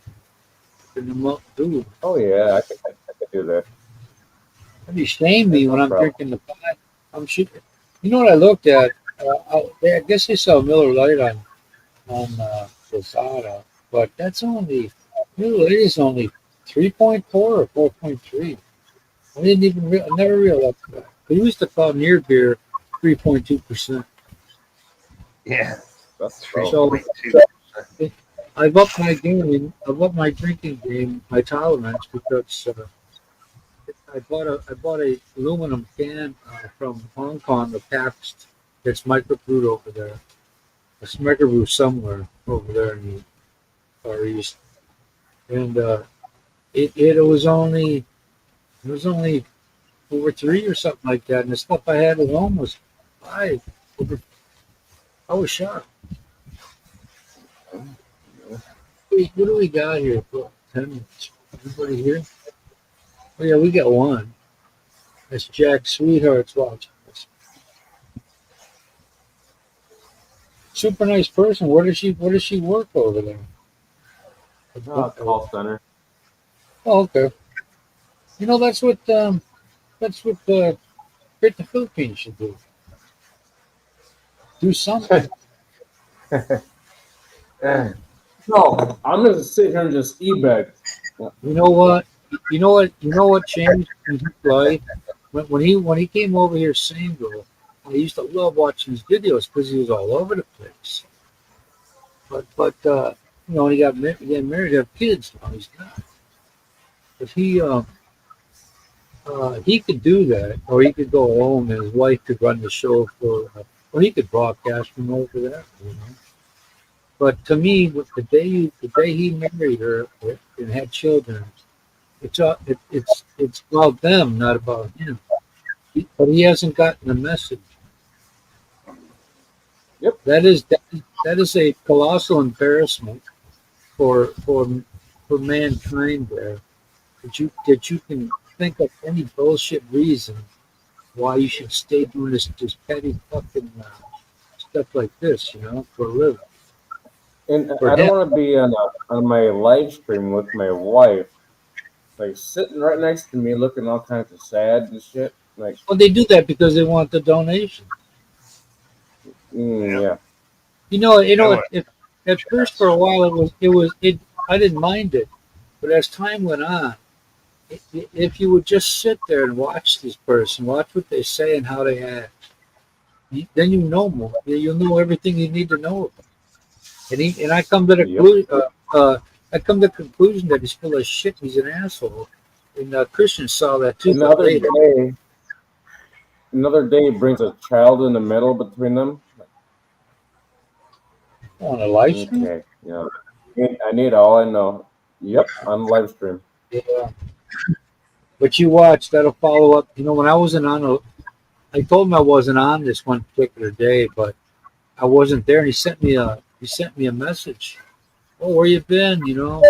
in the mouth, dude. Oh yeah, I could do that. That'd be shame me when No I'm problem. drinking the pot. I'm shooting. You know what I looked at? I guess they sell Miller Lite on Posada, but that's only Miller Lite is only 3.4 or 4.3. I didn't even I never realized that. We used to call near beer 3.2%. Yeah. That's So 3.2. I've upped my game. I've upped my drinking game, my tolerance, because I bought a aluminum can from Hong Kong, the Pabst. It's microbrewed over there. It's microbrewed somewhere over there in the Far East, and it was only 4.3 or something like that, and the stuff I had at home was 5. I was shocked. Wait, what do we got here? 10 minutes. Everybody here? Oh yeah, we got one. That's Jack Sweetheart's watch. super nice person. Where does she work over there? Call center. Oh, okay. You know, that's what Great the Philippines should do. Do something. Yeah. No, I'm gonna sit here and just e-bag. You know what? You know what changed in his life when he came over here single. I used to love watching his videos because he was all over the place. But you know, when he got married, have kids. Now he's not. But he could do that, or he could go home and his wife could run the show for, or he could broadcast from over there. You know. But to me, with the day he married her and had children, it's about them, not about him. But he hasn't gotten the message. Yep. That is a colossal embarrassment for for mankind there. That you can think of any bullshit reason why you should stay doing this petty fucking stuff like this, you know, for a living. And For I don't him, want to be on my live stream with my wife, like sitting right next to me, looking all kinds of sad and shit. Like, well, they do that because they want the donation. Yeah. yeah, You I know, would. at first for a while it. I didn't mind it, but as time went on, if you would just sit there and watch this person, watch what they say and how they act, then you know more. You'll know everything you need to know. And I come to the yep. I come to the conclusion that he's full of shit. He's an asshole. And Christians saw that too, but Another later. day, another day brings a child in the middle between them. On a live stream. Okay, I need all I know. Yep, on live stream. Yeah. But you watch, that'll follow up. You know, when I wasn't on, I told him I wasn't on this one particular day, but I wasn't there, and he sent me a message. Oh, where you been? You know,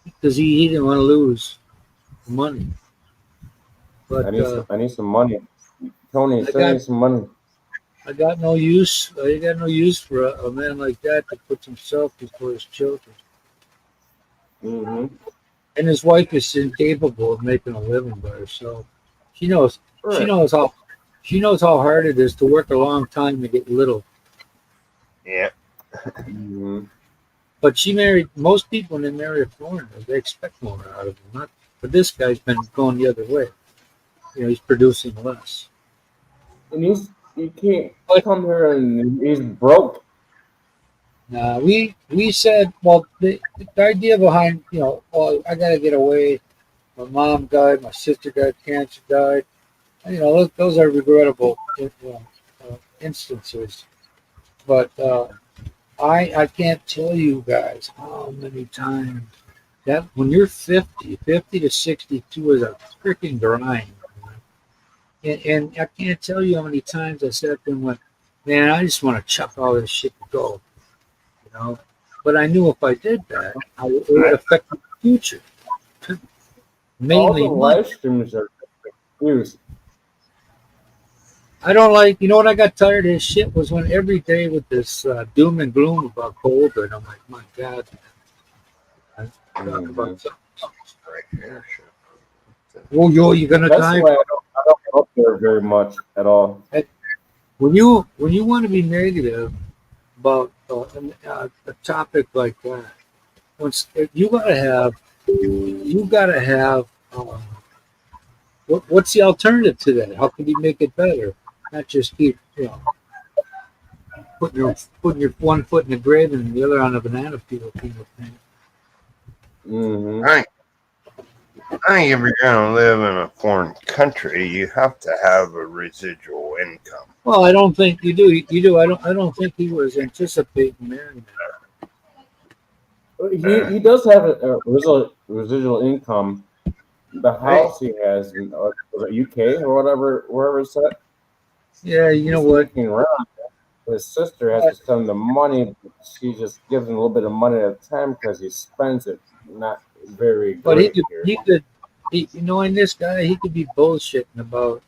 because he didn't want to lose money. But I need some money. Tony, I send got me some money. I got no use. I got no use for a man like that that puts himself before his children. Mm-hmm. And his wife is incapable of making a living by herself. She knows. She Right. knows how. She knows how hard it is to work a long time to get little. Yeah. Mm-hmm. But she married most people when they marry a foreigner, they expect more out of them. Not, but this guy's been going the other way. You know, he's producing less. And you can't But come here and he's broke. we said, well, the idea behind, you know, oh, I got to get away. My mom died. My sister got cancer, died. You know, those are regrettable instances. But I can't tell you guys how many times that when you're 50 to 62 is a freaking grind. And I can't tell you how many times I sat there and went, man, I just want to chuck all this shit and go, you know. But I knew if I did that, it would affect my future, All mainly the money. live streams are confused. I don't like, you know what I got tired of his shit was when every day with this doom and gloom about COVID, I'm like, my God, man, talk Mm-hmm. about something. Right here. Oh, you're gonna That's die. why I don't go up there very much at all. When you want to be negative about a topic like that, once you gotta have what's the alternative to that? How can you make it better? Not just keep putting your one foot in the grave and the other on a banana peel kind of thing. Mm-hmm. I think if you're gonna live in a foreign country, you have to have a residual income. Well, I don't think you do. You do. I don't think he was anticipating marrying He does have a residual income. The Hey, house he has in was it UK or whatever, wherever it's at, Yeah, you know he's what? making around. His sister has to send him the money. She just gives him a little bit of money at a time because he spends it not very But great here. knowing this guy, he could be bullshitting about.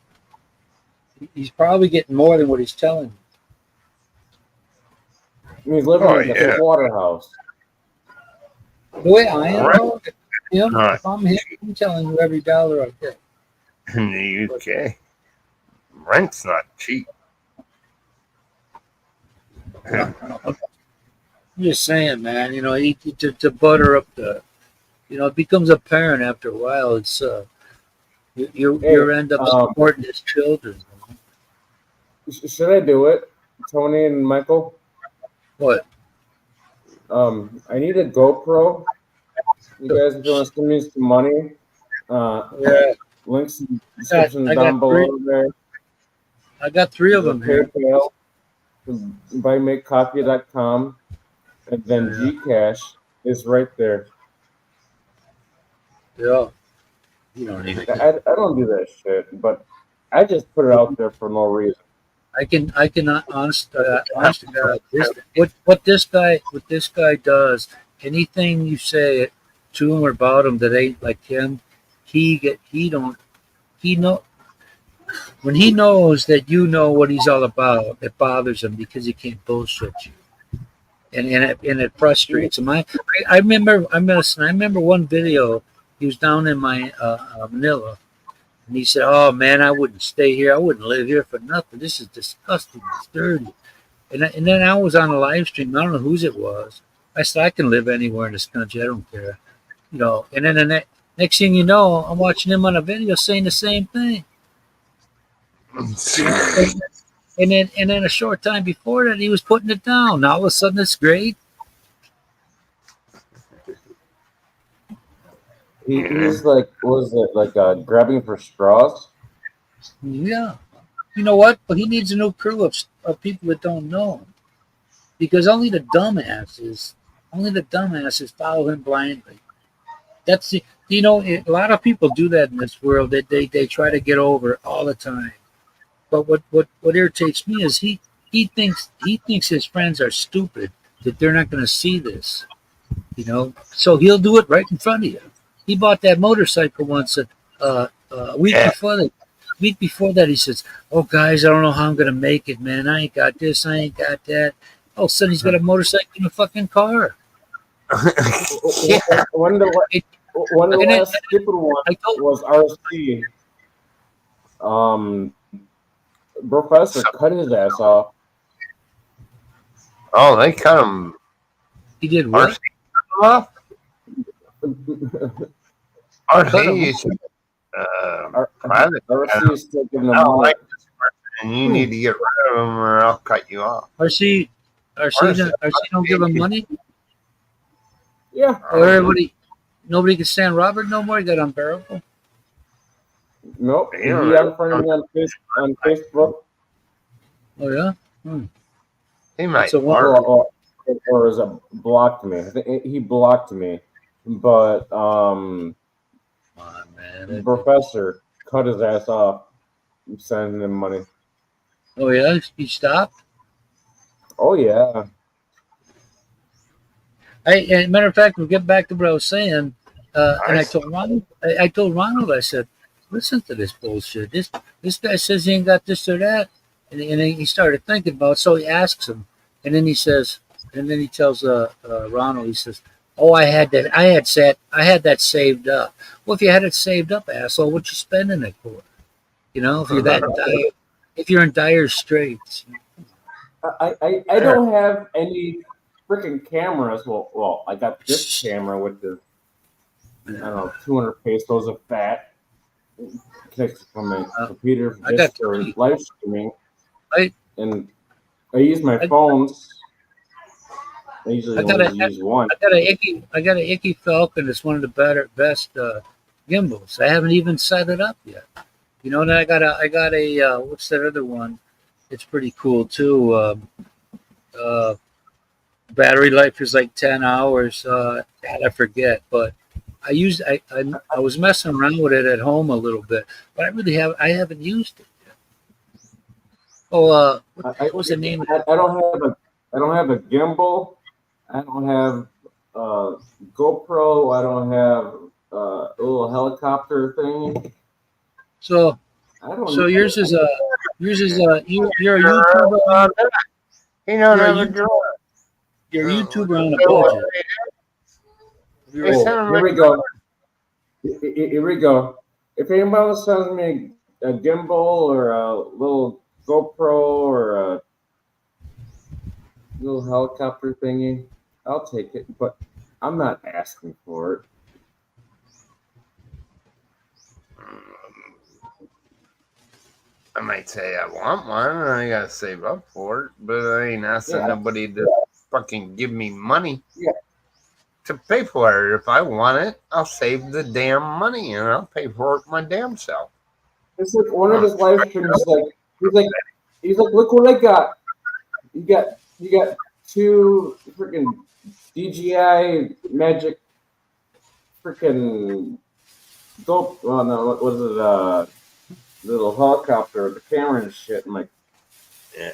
He's probably getting more than what he's telling you. He's living Oh, in the yeah. slaughterhouse. The way I am, Right. though, him, Right. if I'm him, I'm telling you every dollar I get. In the UK, rent's not cheap. I'm just saying, man. You know, to butter up the, you know, it becomes apparent after a while. It's you Hey, end up supporting his children. should I do it, Tony and Michael? What? I need a GoPro. You guys, if you want to send me some money, Yeah, links in the got description I got down three. below there. I got three of The them here. PayPal, buymakecoffee.com, and then Yeah, Gcash is right there. yeah. You don't need it. I don't do that shit, but I just put it out there for no reason. I can honest to God, what this guy does, anything you say to him or about him that ain't like him, he don't he know when he knows that you know what he's all about, it bothers him because he can't bullshit you, and it frustrates him. I remember I remember one video. He was down in my Manila. And he said, "Oh man, I wouldn't stay here. I wouldn't live here for nothing. This is disgusting. It's dirty." And then I was on a live stream. I don't know whose it was. I said, "I can live anywhere in this country. I don't care." You know. And then next thing you know, I'm watching him on a video saying the same thing. You know. And then a short time before that, he was putting it down. Now all of a sudden, it's great. He's like, what was it, like grabbing for straws? Yeah. You know what? But he needs a new crew of people that don't know him. Because only the dumbasses follow him blindly. That's the, you know, a lot of people do that in this world. That they try to get over all the time. But what irritates me is he thinks his friends are stupid, that they're not going to see this. You know, so he'll do it right in front of you. He bought that motorcycle once a week Yeah. before that. Week before that, he says, "Oh guys, I don't know how I'm going to make it, man. I ain't got this. I ain't got that." All of a sudden, he's got a motorcycle in a fucking car. Yeah. One of the, It, one of the and then, last stupid ones I told was RC. Professor cut his ass off. Oh, they cut him. he did RC what? off. Cut RC him. is private. RC is still giving I him don't money. like this person, and you need to get rid of him, or I'll cut you off. RC don't give him money. Yeah. Or everybody, nobody can stand Robert no more. He got unbearable. Nope. He Yeah. unfriended me on Facebook. Oh yeah. He might. So what? Or is it blocked me? I think he blocked me. But Come on, man. Professor cut his ass off. Sending him money. Oh yeah. He stopped. Oh yeah. And matter of fact, we'll get back to what I was saying. And I told Ronald, I said, listen to this bullshit. This guy says he ain't got this or that, and he started thinking about it. So he asks him, and then he says, and then he tells Ronald, he says, "Oh, I had that saved up." Well, if you had it saved up, asshole, what you spending it for? You know, if you're in dire straits. I don't have any freaking cameras. Well, I got this camera with the, I don't know, 200 pesos of fat connected from my computer I got just for three. live streaming. I- And I use my phones. I usually only use one. I got a Icky Falcon. It's one of the best gimbals. I haven't even set it up yet. You know, and I got a what's that other one? It's pretty cool too. Battery life is like 10 hours. God, I forget, but I was messing around with it at home a little bit, but I haven't used it yet. Oh, what was the name of it? I don't have a gimbal. I don't have GoPro. I don't have a little helicopter thing. So I don't. so yours is you're a YouTuber. You don't You're a have a drone. Your YouTuber on a So what budget. they sent Oh, him here like we go. Here we go. If anybody sends me a gimbal or a little GoPro or a little helicopter thingy, I'll take it. But I'm not asking for it. I might say I want one and I gotta save up for it, but I ain't asking Yeah, nobody to fucking give me money yeah. to pay for it. If I want it, I'll save the damn money and I'll pay for it my damn self. It's like one of Oh, his live streams. He's like, look what I got. You got two freaking DJI Magic freaking go. Oh no, what was it? Little helicopter with the camera and shit. I'm like, yeah.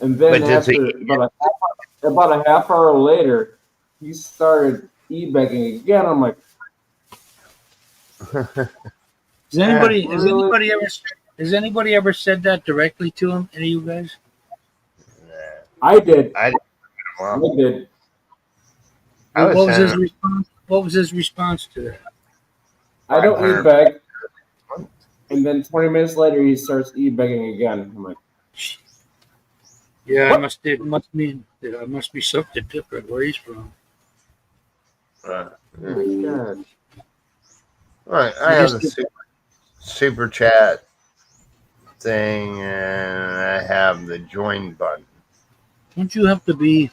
and then But does he? after about a half hour later, he started e-begging again. I'm like, really? Has anybody ever said that directly to him? Any of you guys? I did. I I well, did. I What was was his saying response? What was his response to that? I don't 500. e-beg. And then 20 minutes later, he starts e-begging again. I'm like, Yeah, what? it must be something different where he's from. Uh, Oh my God. all right, I have the super chat thing, and I have the join button. Don't you have to be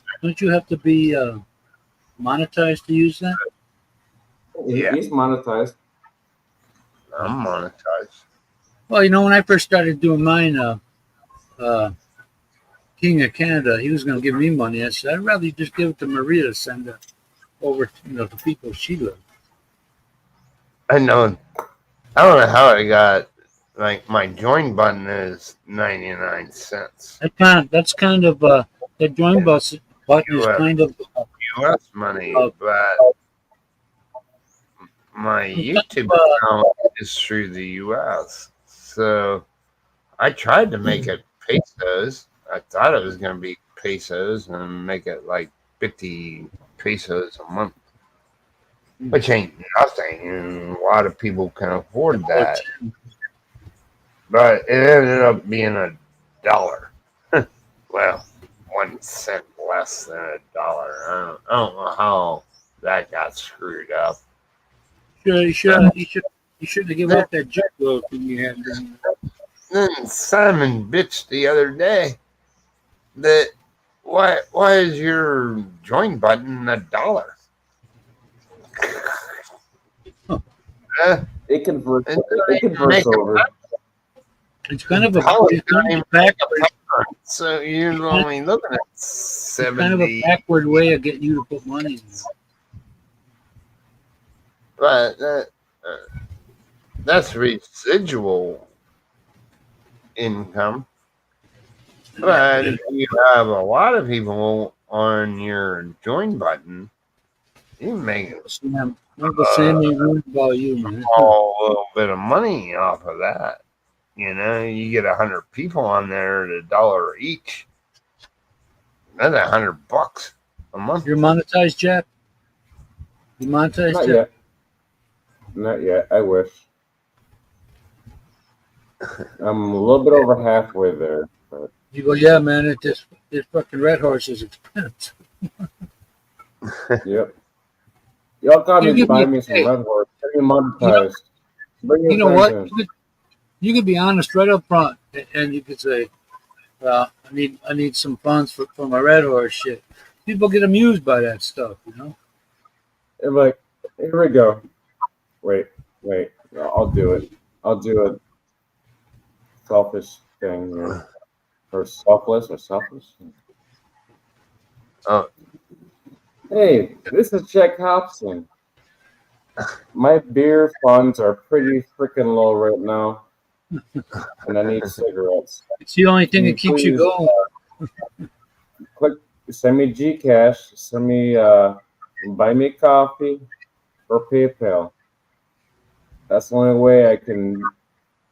monetized to use that? Yeah. He's monetized. I'm monetized. Well, when I first started doing mine, King of Canada, he was going to give me money. I said, I'd rather just give it to Maria to send it over to people she loves. I know. I don't know how I got like my join button is 99 cents. That's kind of that join button is US, kind of US money, but my YouTube account is through the US. So I tried to make it pesos. I thought it was going to be pesos and make it like 50 pesos a month, which ain't nothing. And a lot of people can afford that. But it ended up being $1. Well, 1 cent less than $1. I don't know how that got screwed up. you should have given up that jet load thing you had. Then Simon bitched the other day that why is your join button $1? It converts. It It converts over. It's kind of a so you're only looking at it's kind of a 70. backward way of getting you to put money in. But that's residual income. But if you have a lot of people on your join button, you make Uncle Sam ain't worried about you, man. a little bit of money off of that. You get 100 people on there at $1 each. That's $100 a month. You're monetized, Jack? You monetized, Not Jack? yet. Not yet. I wish. I'm a little bit over halfway there. But You go, yeah, man, this fucking Red Horse is expensive. yep. Y'all got You me give buy me- me some hey, Red Horse. Get me monetized. Bring your You know what? friends in. You can be honest right up front, and you could say, "Well, I need some funds for my Red Horse shit." People get amused by that stuff, And like, here we go. Wait. I'll do it. I'll do a selfish thing here. Or selfless. Oh, Hey, this is Jack Hobson. My beer funds are pretty freaking low right now, and I need cigarettes. It's the only thing Can you that keeps you please, going. send me Gcash, send me buy me coffee or PayPal. That's the only way I can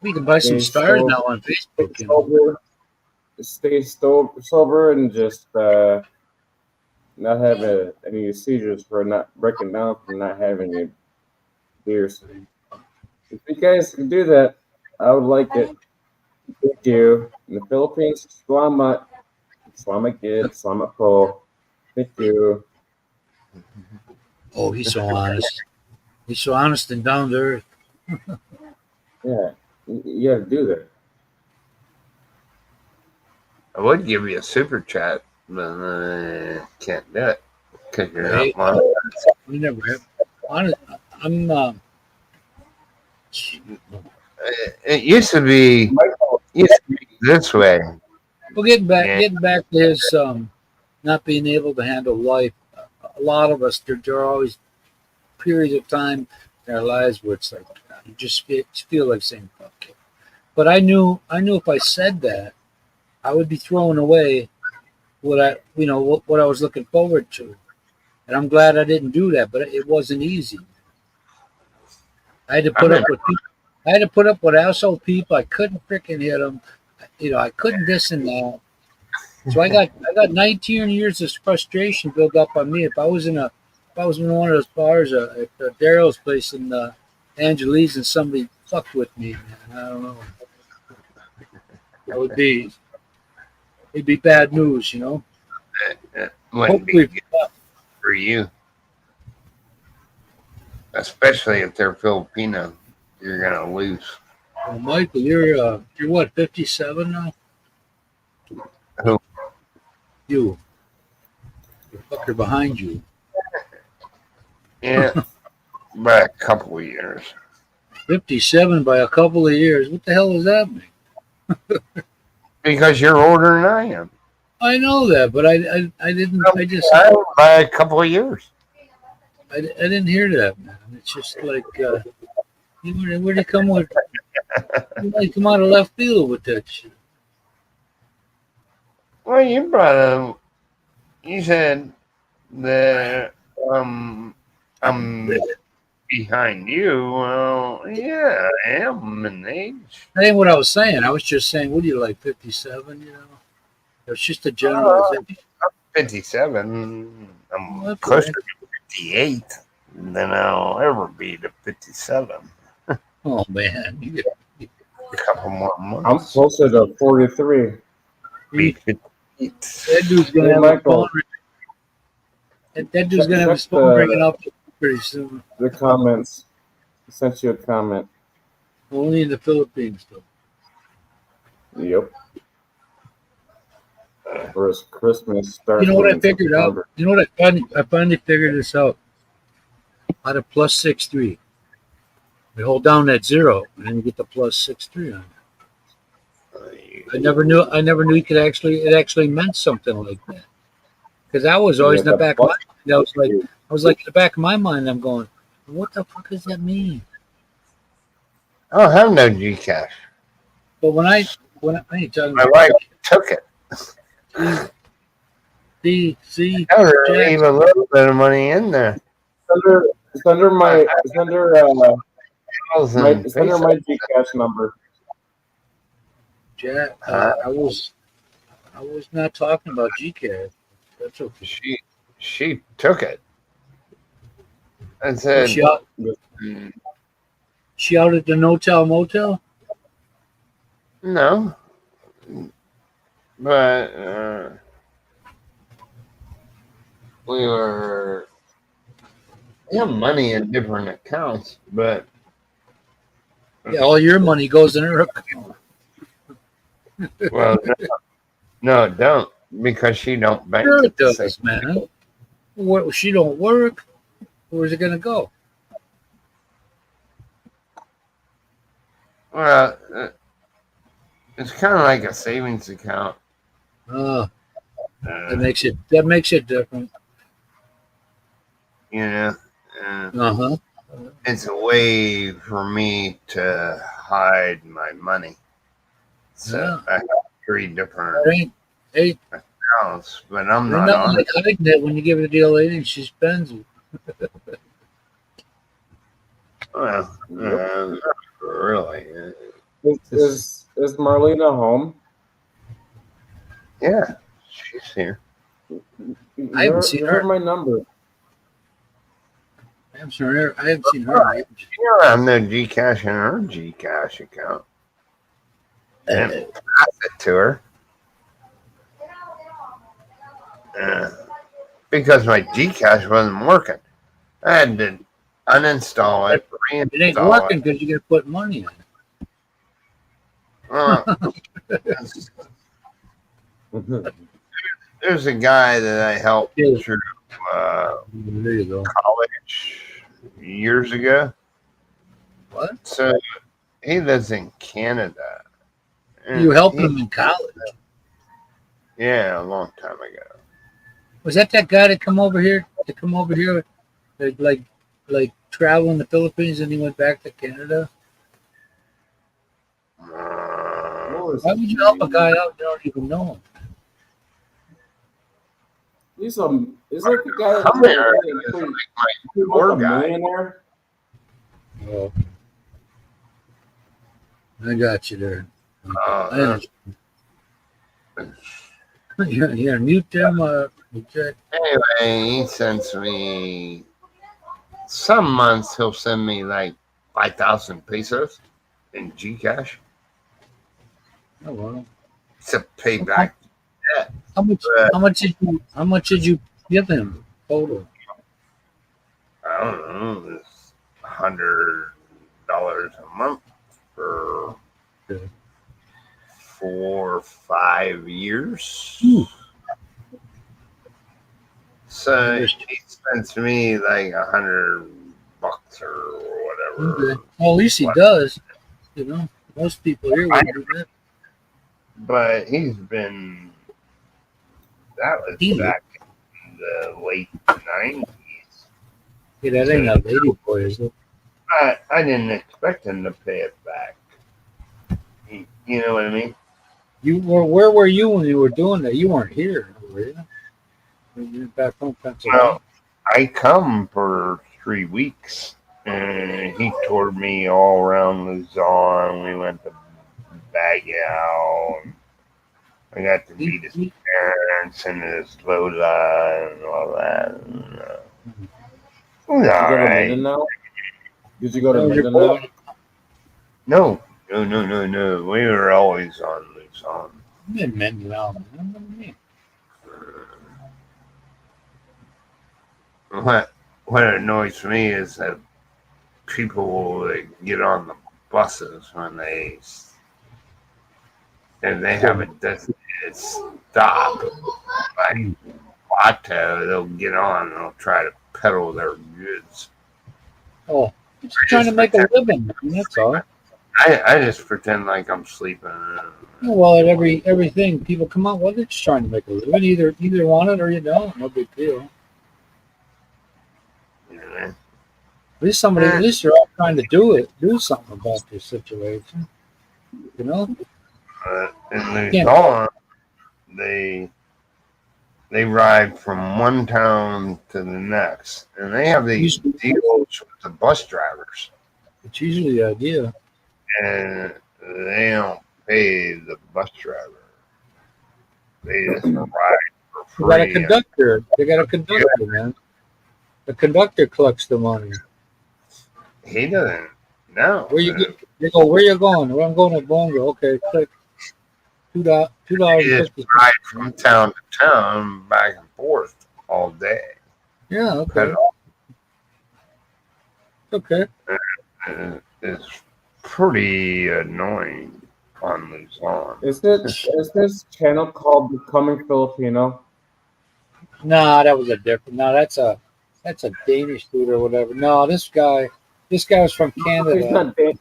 We can buy some stay stars sober, now on Facebook. stay sober and just not having any seizures for not breaking down from not having any beers. If you guys can do that, I would like it. Thank you. In the Philippines, salamat. Salamat kid, salamat po. Thank you. Oh, he's so honest. He's so honest and down to earth. Yeah, you got to do that. I would give you a super chat, but I can't do it because you're Right? not monetized. We never have. Honest, I'm. It used to be Michael, this way. Well, Yeah. getting back to his not being able to handle life. A lot of us, there are always periods of time in our lives where it's like you just feel like saying fuck it. But I knew if I said that, I would be throwing away what I was looking forward to, and I'm glad I didn't do that. But it wasn't easy. I had to put up with people. I had to put up with asshole people. I couldn't freaking hit them. I couldn't this and that. So I got 19 years of frustration built up on me. If I was in one of those bars at Daryl's place in Angeles and somebody fucked with me, man, I don't know. That would be it'd be bad news, you know. It wouldn't be Hopefully, good for you, especially if they're Filipino. You're gonna lose. Michael, you're what 57 now? Who? You, the fucker behind you. Yeah, by a couple of years. 57 by a couple of years. What the hell does that mean? Because you're older than I am. I know that, but I didn't. By a couple of years. I didn't hear that, man. It's just like where'd you come with? You come out of left field with that shit. Well, you brought up. You said that I'm behind you. Well, yeah, I am in age. That ain't what I was saying. I was just saying, what are you like 57? You know, it's just a generalization. 57. I'm Okay. closer to 58 than I'll ever be to 57. Oh man, A couple more I'm months. closer to 43. Be 58. that dude's gonna Hey, have Michael. his phone. That dude's gonna have his Check phone ringing up pretty soon. The comments. I sent you a comment. Only in the Philippines, though. Yep. For his Christmas starts. You know what I in figured out? September. You know what I finally figured this out. Out of +63, we hold down that 0, and then you get the +63 on it. I never knew it actually meant something like that. Because I was always in the back of my mind. I was like in the back of my mind. I'm going, what the fuck does that mean? I don't have no Gcash. But when I ain't talking My about wife took it. see, I would leave a little bit of money in there. It's under my Gcash number. Jack, I was not talking about GCAD. That's okay. She took it. I said, She out at the No-Tell Motel? no. But we have money in different accounts, but Yeah, all your money goes in her account. well, no, it don't because she don't bank. Sure at it the does, same- man. What, she don't work. Where's it gonna go? Well, it's kind of like a savings account. That makes it different. You know, Uh-huh. it's a way for me to hide my money. So Yeah. I have 3 different Hey, accounts, but I'm you're not not on like hiding that when you give it to the lady and she spends it. Well, not really. Is Marlena home? Yeah, she's here. I haven't seen You her. have my number. I haven't seen her. in ages. You don't have no Gcash in her Gcash account. And pass it to her. Because my Gcash wasn't working. I had to uninstall it, It ain't reinstall working it. because you got to put money in it. There's a guy that I helped Yeah. through There you go. college years ago. What? So he lives in Canada. And You helping him in college? Yeah, a long time ago. Was that guy that come over here? Like travel in the Philippines and he went back to Canada? Uh, Why would you help a guy out you don't even know him? He's like a guy Come that's here. a tour guy. millionaire. Oh, I got you there. I Uh, understand. You're mute them. Check. anyway, he sends me some months he'll send me like 5,000 pesos in Gcash Oh well. to pay back. How much? But How much did you give him total? I don't know, it's $100 a month for Okay. 4 or 5 years. So he sends me like $100 or whatever. Okay. Well, at least he does. You know, most people here would do that. But he's been, that was He- back in the late 90s. Yeah, that ain't a lady boy, is it? I didn't expect him to pay it back. You know what I mean? Where were you when you were doing that? You weren't here, were you? You were back home, Pennsylvania. Well, I come for 3 weeks, and he toured me all around Luzon. We went to Baguio. I got to meet his parents and his Lola and all that. And, it was You all go to right. Mindanao? Did you go to Oh, you're Mindanao? No. We were always on Luzon. You didn't mend it out, man. What do you mean? What annoys me is that people that get on the buses when they have a designated stop, like Lato, they'll get on and they'll try to peddle their goods. Oh, you're just trying to make a living, man. That's all. I just pretend like I'm sleeping. Well, at everything, people come out. Well, they're just trying to make a living. Either want it or you don't. No big deal. You know? At least they're all trying to do something about this situation. You know? In Luzon, they ride from one town to the next, and they have these deals with the bus drivers, It's usually the idea. and they don't pay the bus driver. They just ride for They got a free. conductor. They got a conductor, man. The conductor collects the money. He doesn't know. Where you get? They go. Where you going? Well, I'm going to Bongo. Okay, click. $2. He just ride from town to town, back and forth all day. Yeah. Okay. Okay. It's pretty annoying on Luzon. Is this channel called Becoming Filipino? Nah, that was a different. No, that's a Danish dude or whatever. No, this guy was from Canada. He's not Danish.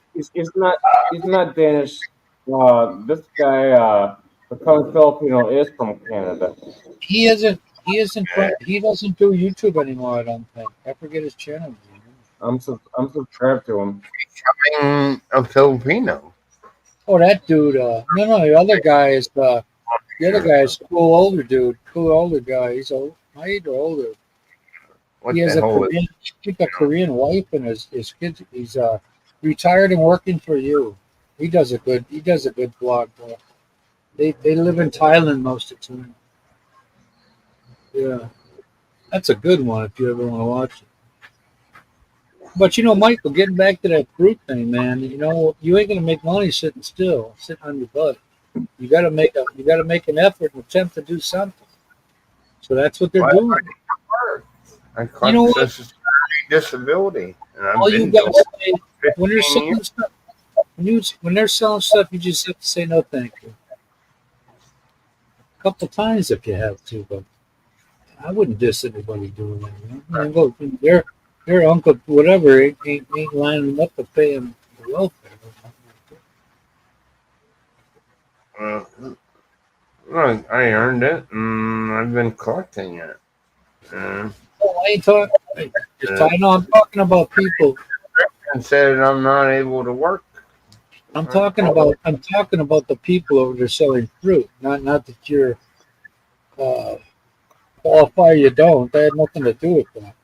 This guy, Becoming Filipino, is from Canada. He doesn't do YouTube anymore. I don't think. I forget his channel. I'm subscribed to him. Becoming a Filipino. Oh, that dude. No, the other guy is cool older dude. Cool older guy. He's old, my age or older. What He has the hell a Korean wife and his kids. He's retired and working for you. He does a good blog. They live in Thailand most of the time. Yeah, that's a good one if you ever want to watch it. But you know, Michael, getting back to that fruit thing, man. You know, you ain't gonna make money sitting still, sitting on your butt. You got to make an effort and attempt to do something. So that's what they're Why doing. work? I You know collect what? Social Security disability, and I've All you been got doing to say it when they're 15 years. selling stuff, when they're selling stuff, you just have to say no, thank you, a couple times if you have to. But I wouldn't diss anybody doing that. You know? I mean, look, their uncle, whatever, ain't lining up to pay him the welfare. Well, I earned it, and I've been collecting it. Uh, Oh, I ain't talking. I know I'm talking about people. and said I'm not able to work. I'm talking about the people over there selling fruit. Not that you're qualify. You don't. That had nothing to do with that.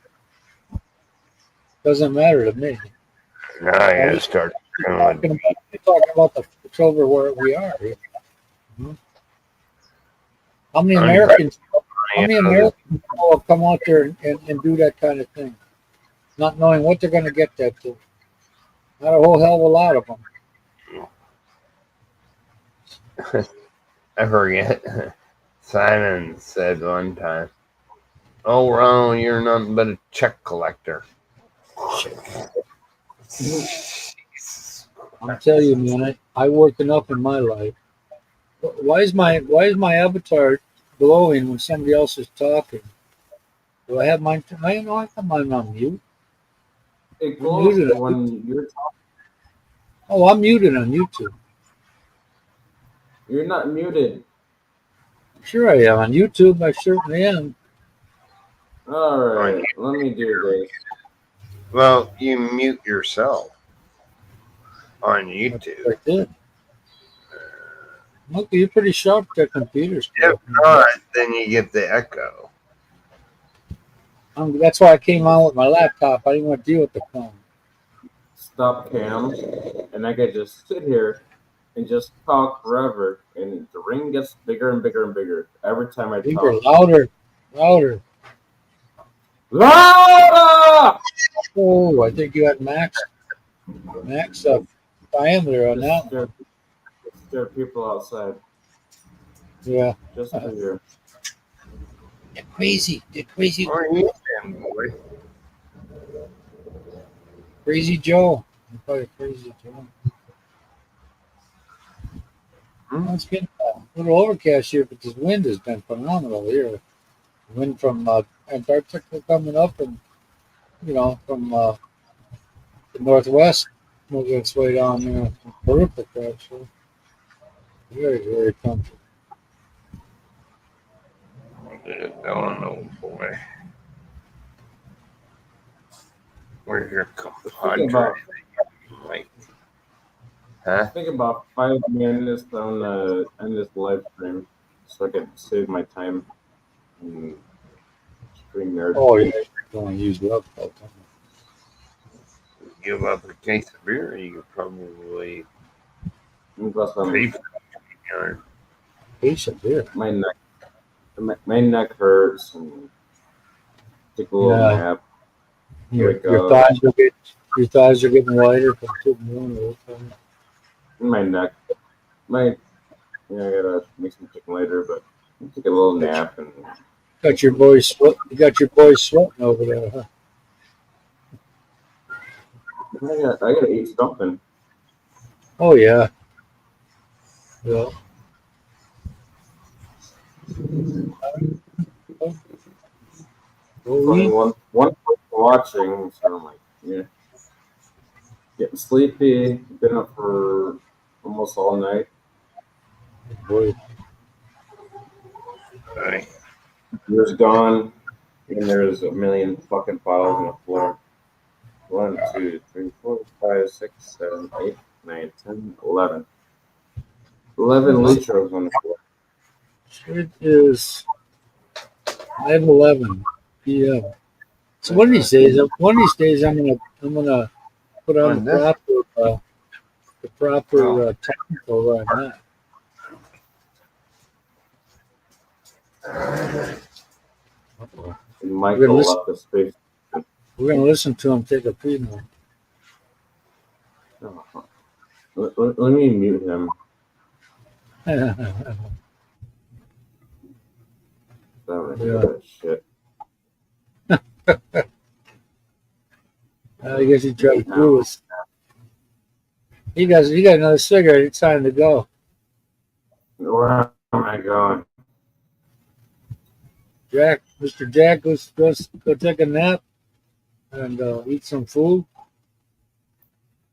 Doesn't matter to me. Now I I'm gotta just start talking doing. about the fruits over where we are. Mhm. How many I'm Americans? How many praying Americans will come out there and do that kind of thing, not knowing what they're going to get that to? Not a whole hell of a lot of them. I forget. Simon said one time, "Oh, Ron, you're nothing but a check collector." I'm telling you, man. I work enough in my life. Why is my avatar glowing when somebody else is talking? Do I have mine? I know I have mine on mute. It I'm glows muted. when you're Oh, I'm muted on YouTube. you're not muted. Sure, I am on YouTube. I certainly am. All On right, let me do this. Well, you mute yourself on That's what YouTube. I did. Look, you're pretty sharp at that computer If stuff. not, then you get the echo. That's why I came on with my laptop. I didn't want to deal with the phone. Stop cam, and I could just sit here and just talk forever, and the ring gets bigger and bigger and bigger every time I Bigger, talk. louder, louder. Louder! Oh, I think you had max diameter on Just that scare, one. scare people outside. Yeah. Just for you. Get crazy. Get crazy. What are you doing, boy? Crazy Joe. I call you Crazy Joe. Hmm? Well, it's been a little overcast here, but this wind has been phenomenal here. Wind from Antarctica coming up, and from the northwest, moving its way down there. Terrific, actually. Very, very comfortable. I don't know, boy. Where's your Thinking compadre? about Like, huh? thinking about 5 minutes on this live stream, so I can save my time and StreamYard. Oh, yeah. You're going to use it up all the time. Give up a case of beer, you could probably And plus, pay for it. Patient there. my neck hurts and take a little Yeah. nap. Your Wake your up. thighs will get your thighs are getting wider from sitting down all the time. My neck. My Yeah, I gotta make some chicken later, but take a little nap and You got your boys sweating over there, huh? I gotta eat something. Oh yeah. Yeah. It's Go only eat. one person watching, so I'm like, yeah, getting sleepy. Been up for almost all night. Boy. Right. Beer's gone, and there's a million fucking bottles on the floor. 1, 2, 3, 4, 5, 6, 7, 8, 9, 10, 11. 11 Well, litros on the floor. it is 5:11 p.m. So one of these days, I'm gonna put on On this, the proper technical on that. Uh-oh. And We're Michael gonna listen. left the space. We're gonna listen to him take a pee now. Oh, let me mute him. Yeah. That shit. I guess he tried to No. fool us. He got another cigarette. It's time to go. Where am I going? Jack, Mr. Jack, go take a nap and eat some food.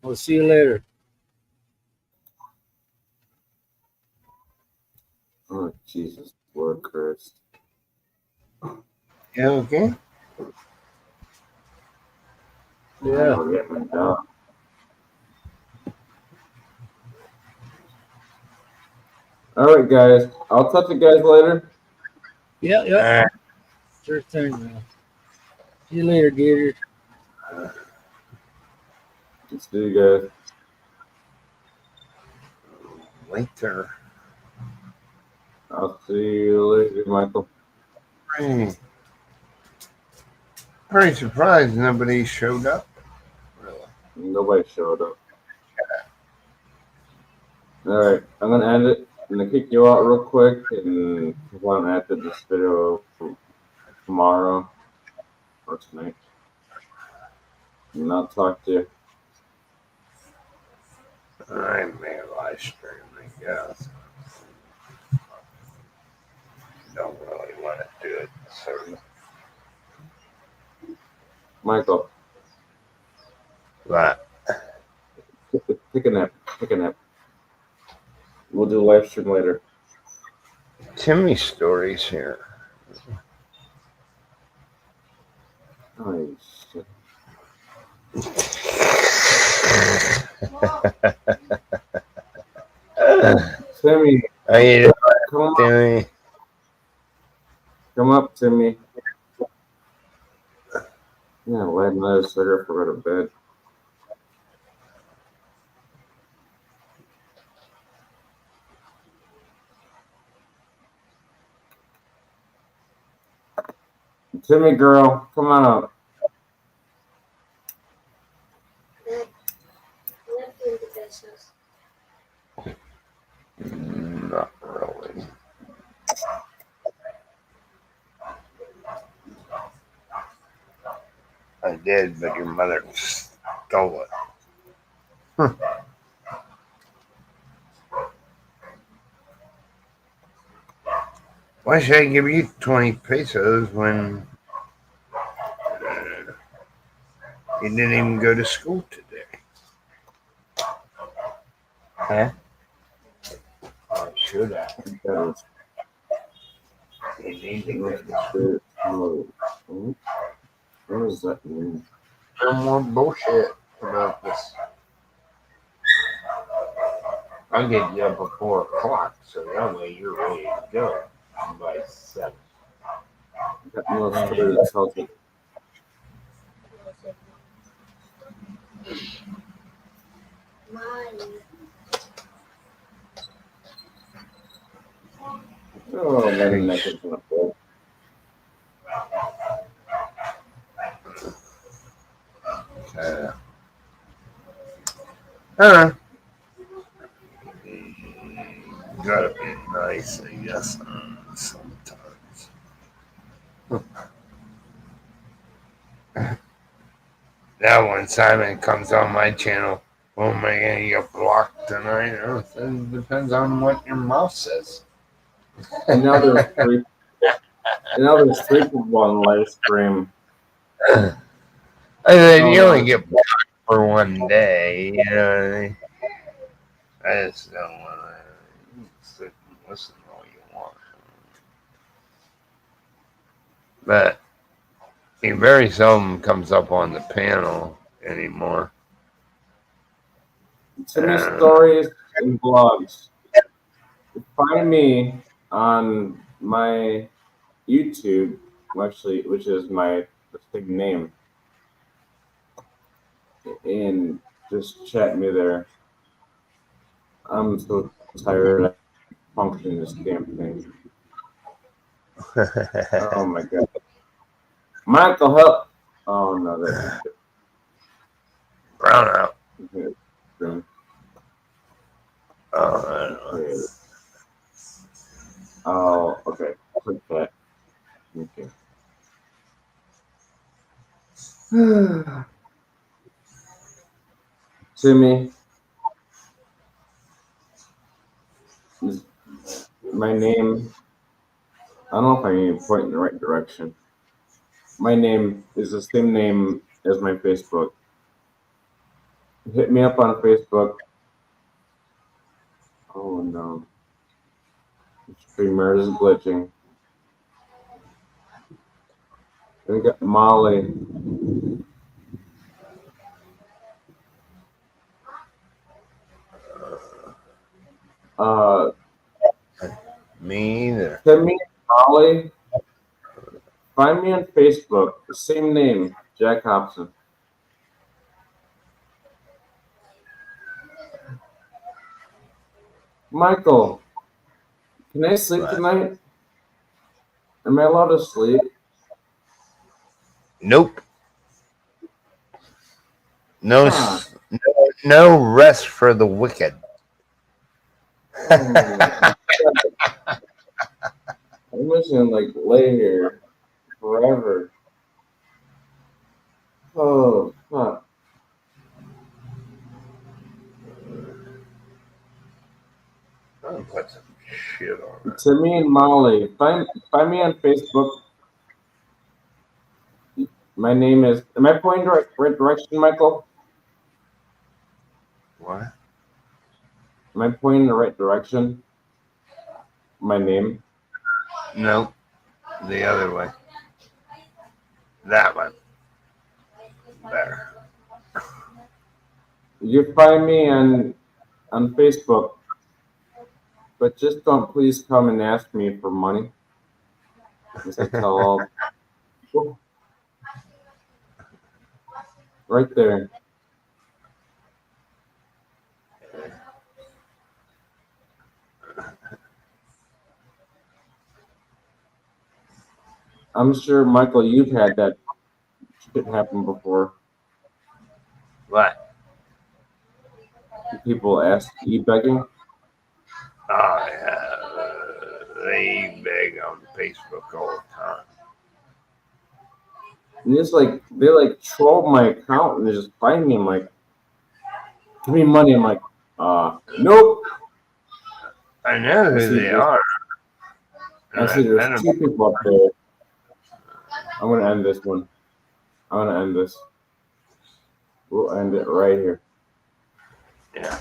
We'll see you later. Oh, Jesus, Lord Christ. You okay? Yeah. I'll get my dog. All right, guys. I'll talk to you guys later. Yeah, yeah. Sure thing, man. See you later, Gator. See you guys. Later. I'll see you later, Michael. Pretty surprised nobody showed up. Really. Nobody showed up. All right, I'm gonna end it. I'm gonna kick you out real quick, and if I don't edit this video tomorrow or tonight, and I'll talk to you. I may live stream, I guess. Don't really want to do it. So, Michael, but take a nap. Take a nap. We'll do a live stream later. Timmy stories here. Oh shit. Timmy, How you doing, come up. Timmy? Come up, Timmy. Yeah, light another cigarette for go to bed. Timmy girl, come on up. Not really. I did, but your mother stole it. Huh. Why should I give you 20 pesos when you didn't even go to school today? Huh? I should have. That You need to was go to school. what does that mean? No more bullshit about this. I'll get you up at 4 o'clock, so that way you're ready to go by 7. Got no story to tell you. Oh, man, neck is gonna fall. Huh? Gotta be nice, I guess, sometimes. Now when Simon comes on my channel, oh am I gonna get blocked tonight? It depends on what your mouth says. And now there's three. And now there's three people on live stream. I said you only get blocked for one day, you know what I mean? I just don't want to sit and listen all you want. But he very seldom comes up on the panel anymore. Timmy stories and blogs. Find me on my YouTube, actually, which is my big name, and just chat me there. I'm so tired of functioning this damn thing. Oh my god. Michael, help! Oh no, that's Brown out. okay. Green. Oh, I don't know. Okay. Oh, okay. Click that. Okay. Timmy, is my name. I don't know if I need to point in the right direction. My name is the same name as my Facebook. Hit me up on Facebook. Oh no, the streamer is glitching. We got Molly. Uh, Me either. Timmy, Molly. Find me on Facebook. The same name, Jack Hobson. Michael, can I sleep But tonight? Am I allowed to sleep? nope. No, Ah, no rest for the wicked. oh, I'm just gonna like lay here forever. Oh, fuck. I'll put some shit on it. Timmy and Molly, find me on Facebook. My name is. Am I pointing the right direction, Michael? What? Am I pointing the right direction? My name. Nope. The other way. That one. There. You find me on Facebook, but just don't please come and ask me for money. As I tell all. Right there. I'm sure, Michael, you've had that shit happen before. What? People ask you begging. Oh, yeah. They beg on Facebook all the time. And it's like they like troll my account and they just find me. I'm like, give me money. I'm like, nope. I know I who see they there's, are. I And see I've there's met them. two people up there. I'm gonna end this one. I'm gonna end this. We'll end it right here. Yeah.